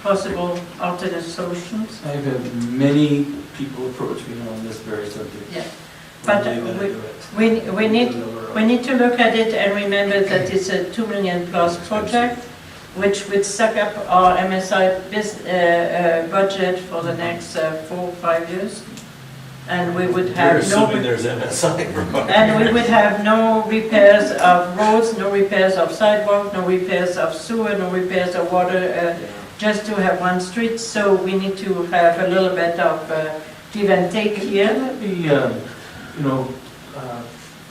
possible alternate solutions. I've had many people approach me on this very subject. Yeah. But we need to look at it and remember that it's a $2 million plus project, which would suck up our MSI budget for the next 4 or 5 years, and we would have there's MSI required. and we would have no repairs of roads, no repairs of sidewalk, no repairs of sewer, no repairs of water, just to have one street. So we need to have a little bit of give and take here. Can that be,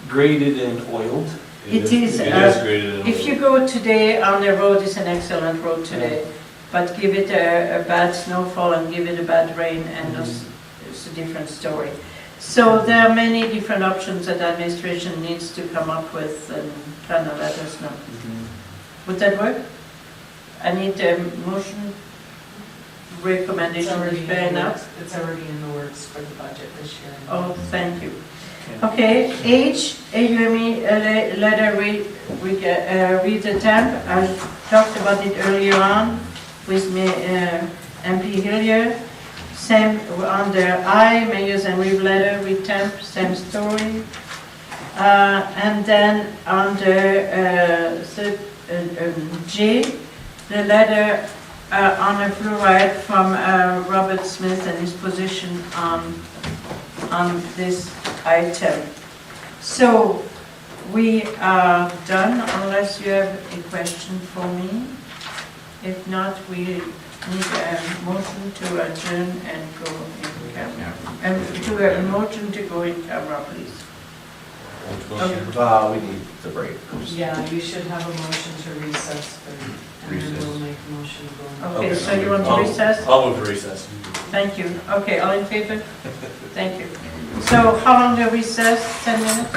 graded and oiled? It is graded. if you go today on the road, it's an excellent road today, but give it a bad snowfall and give it a bad rain, and it's a different story. So there are many different options that administration needs to come up with and kind of let us know. Would that work? I need a motion, recommendation is fair enough. It's already in the works for the budget this year. Oh, thank you. Okay, H, AUME letter read the temp. I talked about it earlier on with me, MP Hillier. Same under I, Mayors and Reeve letter, read temp, same story. And then under J, the letter on a fluoride from Robert Smith and his position on this item. So we are done unless you have a question for me. If not, we need a motion to adjourn and go in camera. To a motion to go in camera, please. We need the break. Yeah, you should have a motion to recess, and then we'll make a motion to go in. Okay, so you want to recess? I'll move to recess. Thank you. Okay, all in favor? Thank you. So how long do we recess? 10 minutes?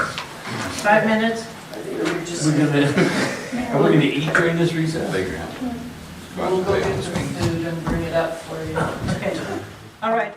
5 minutes? Are we gonna eat during this recess? We'll go get the food and bring it up for you. Okay, all right.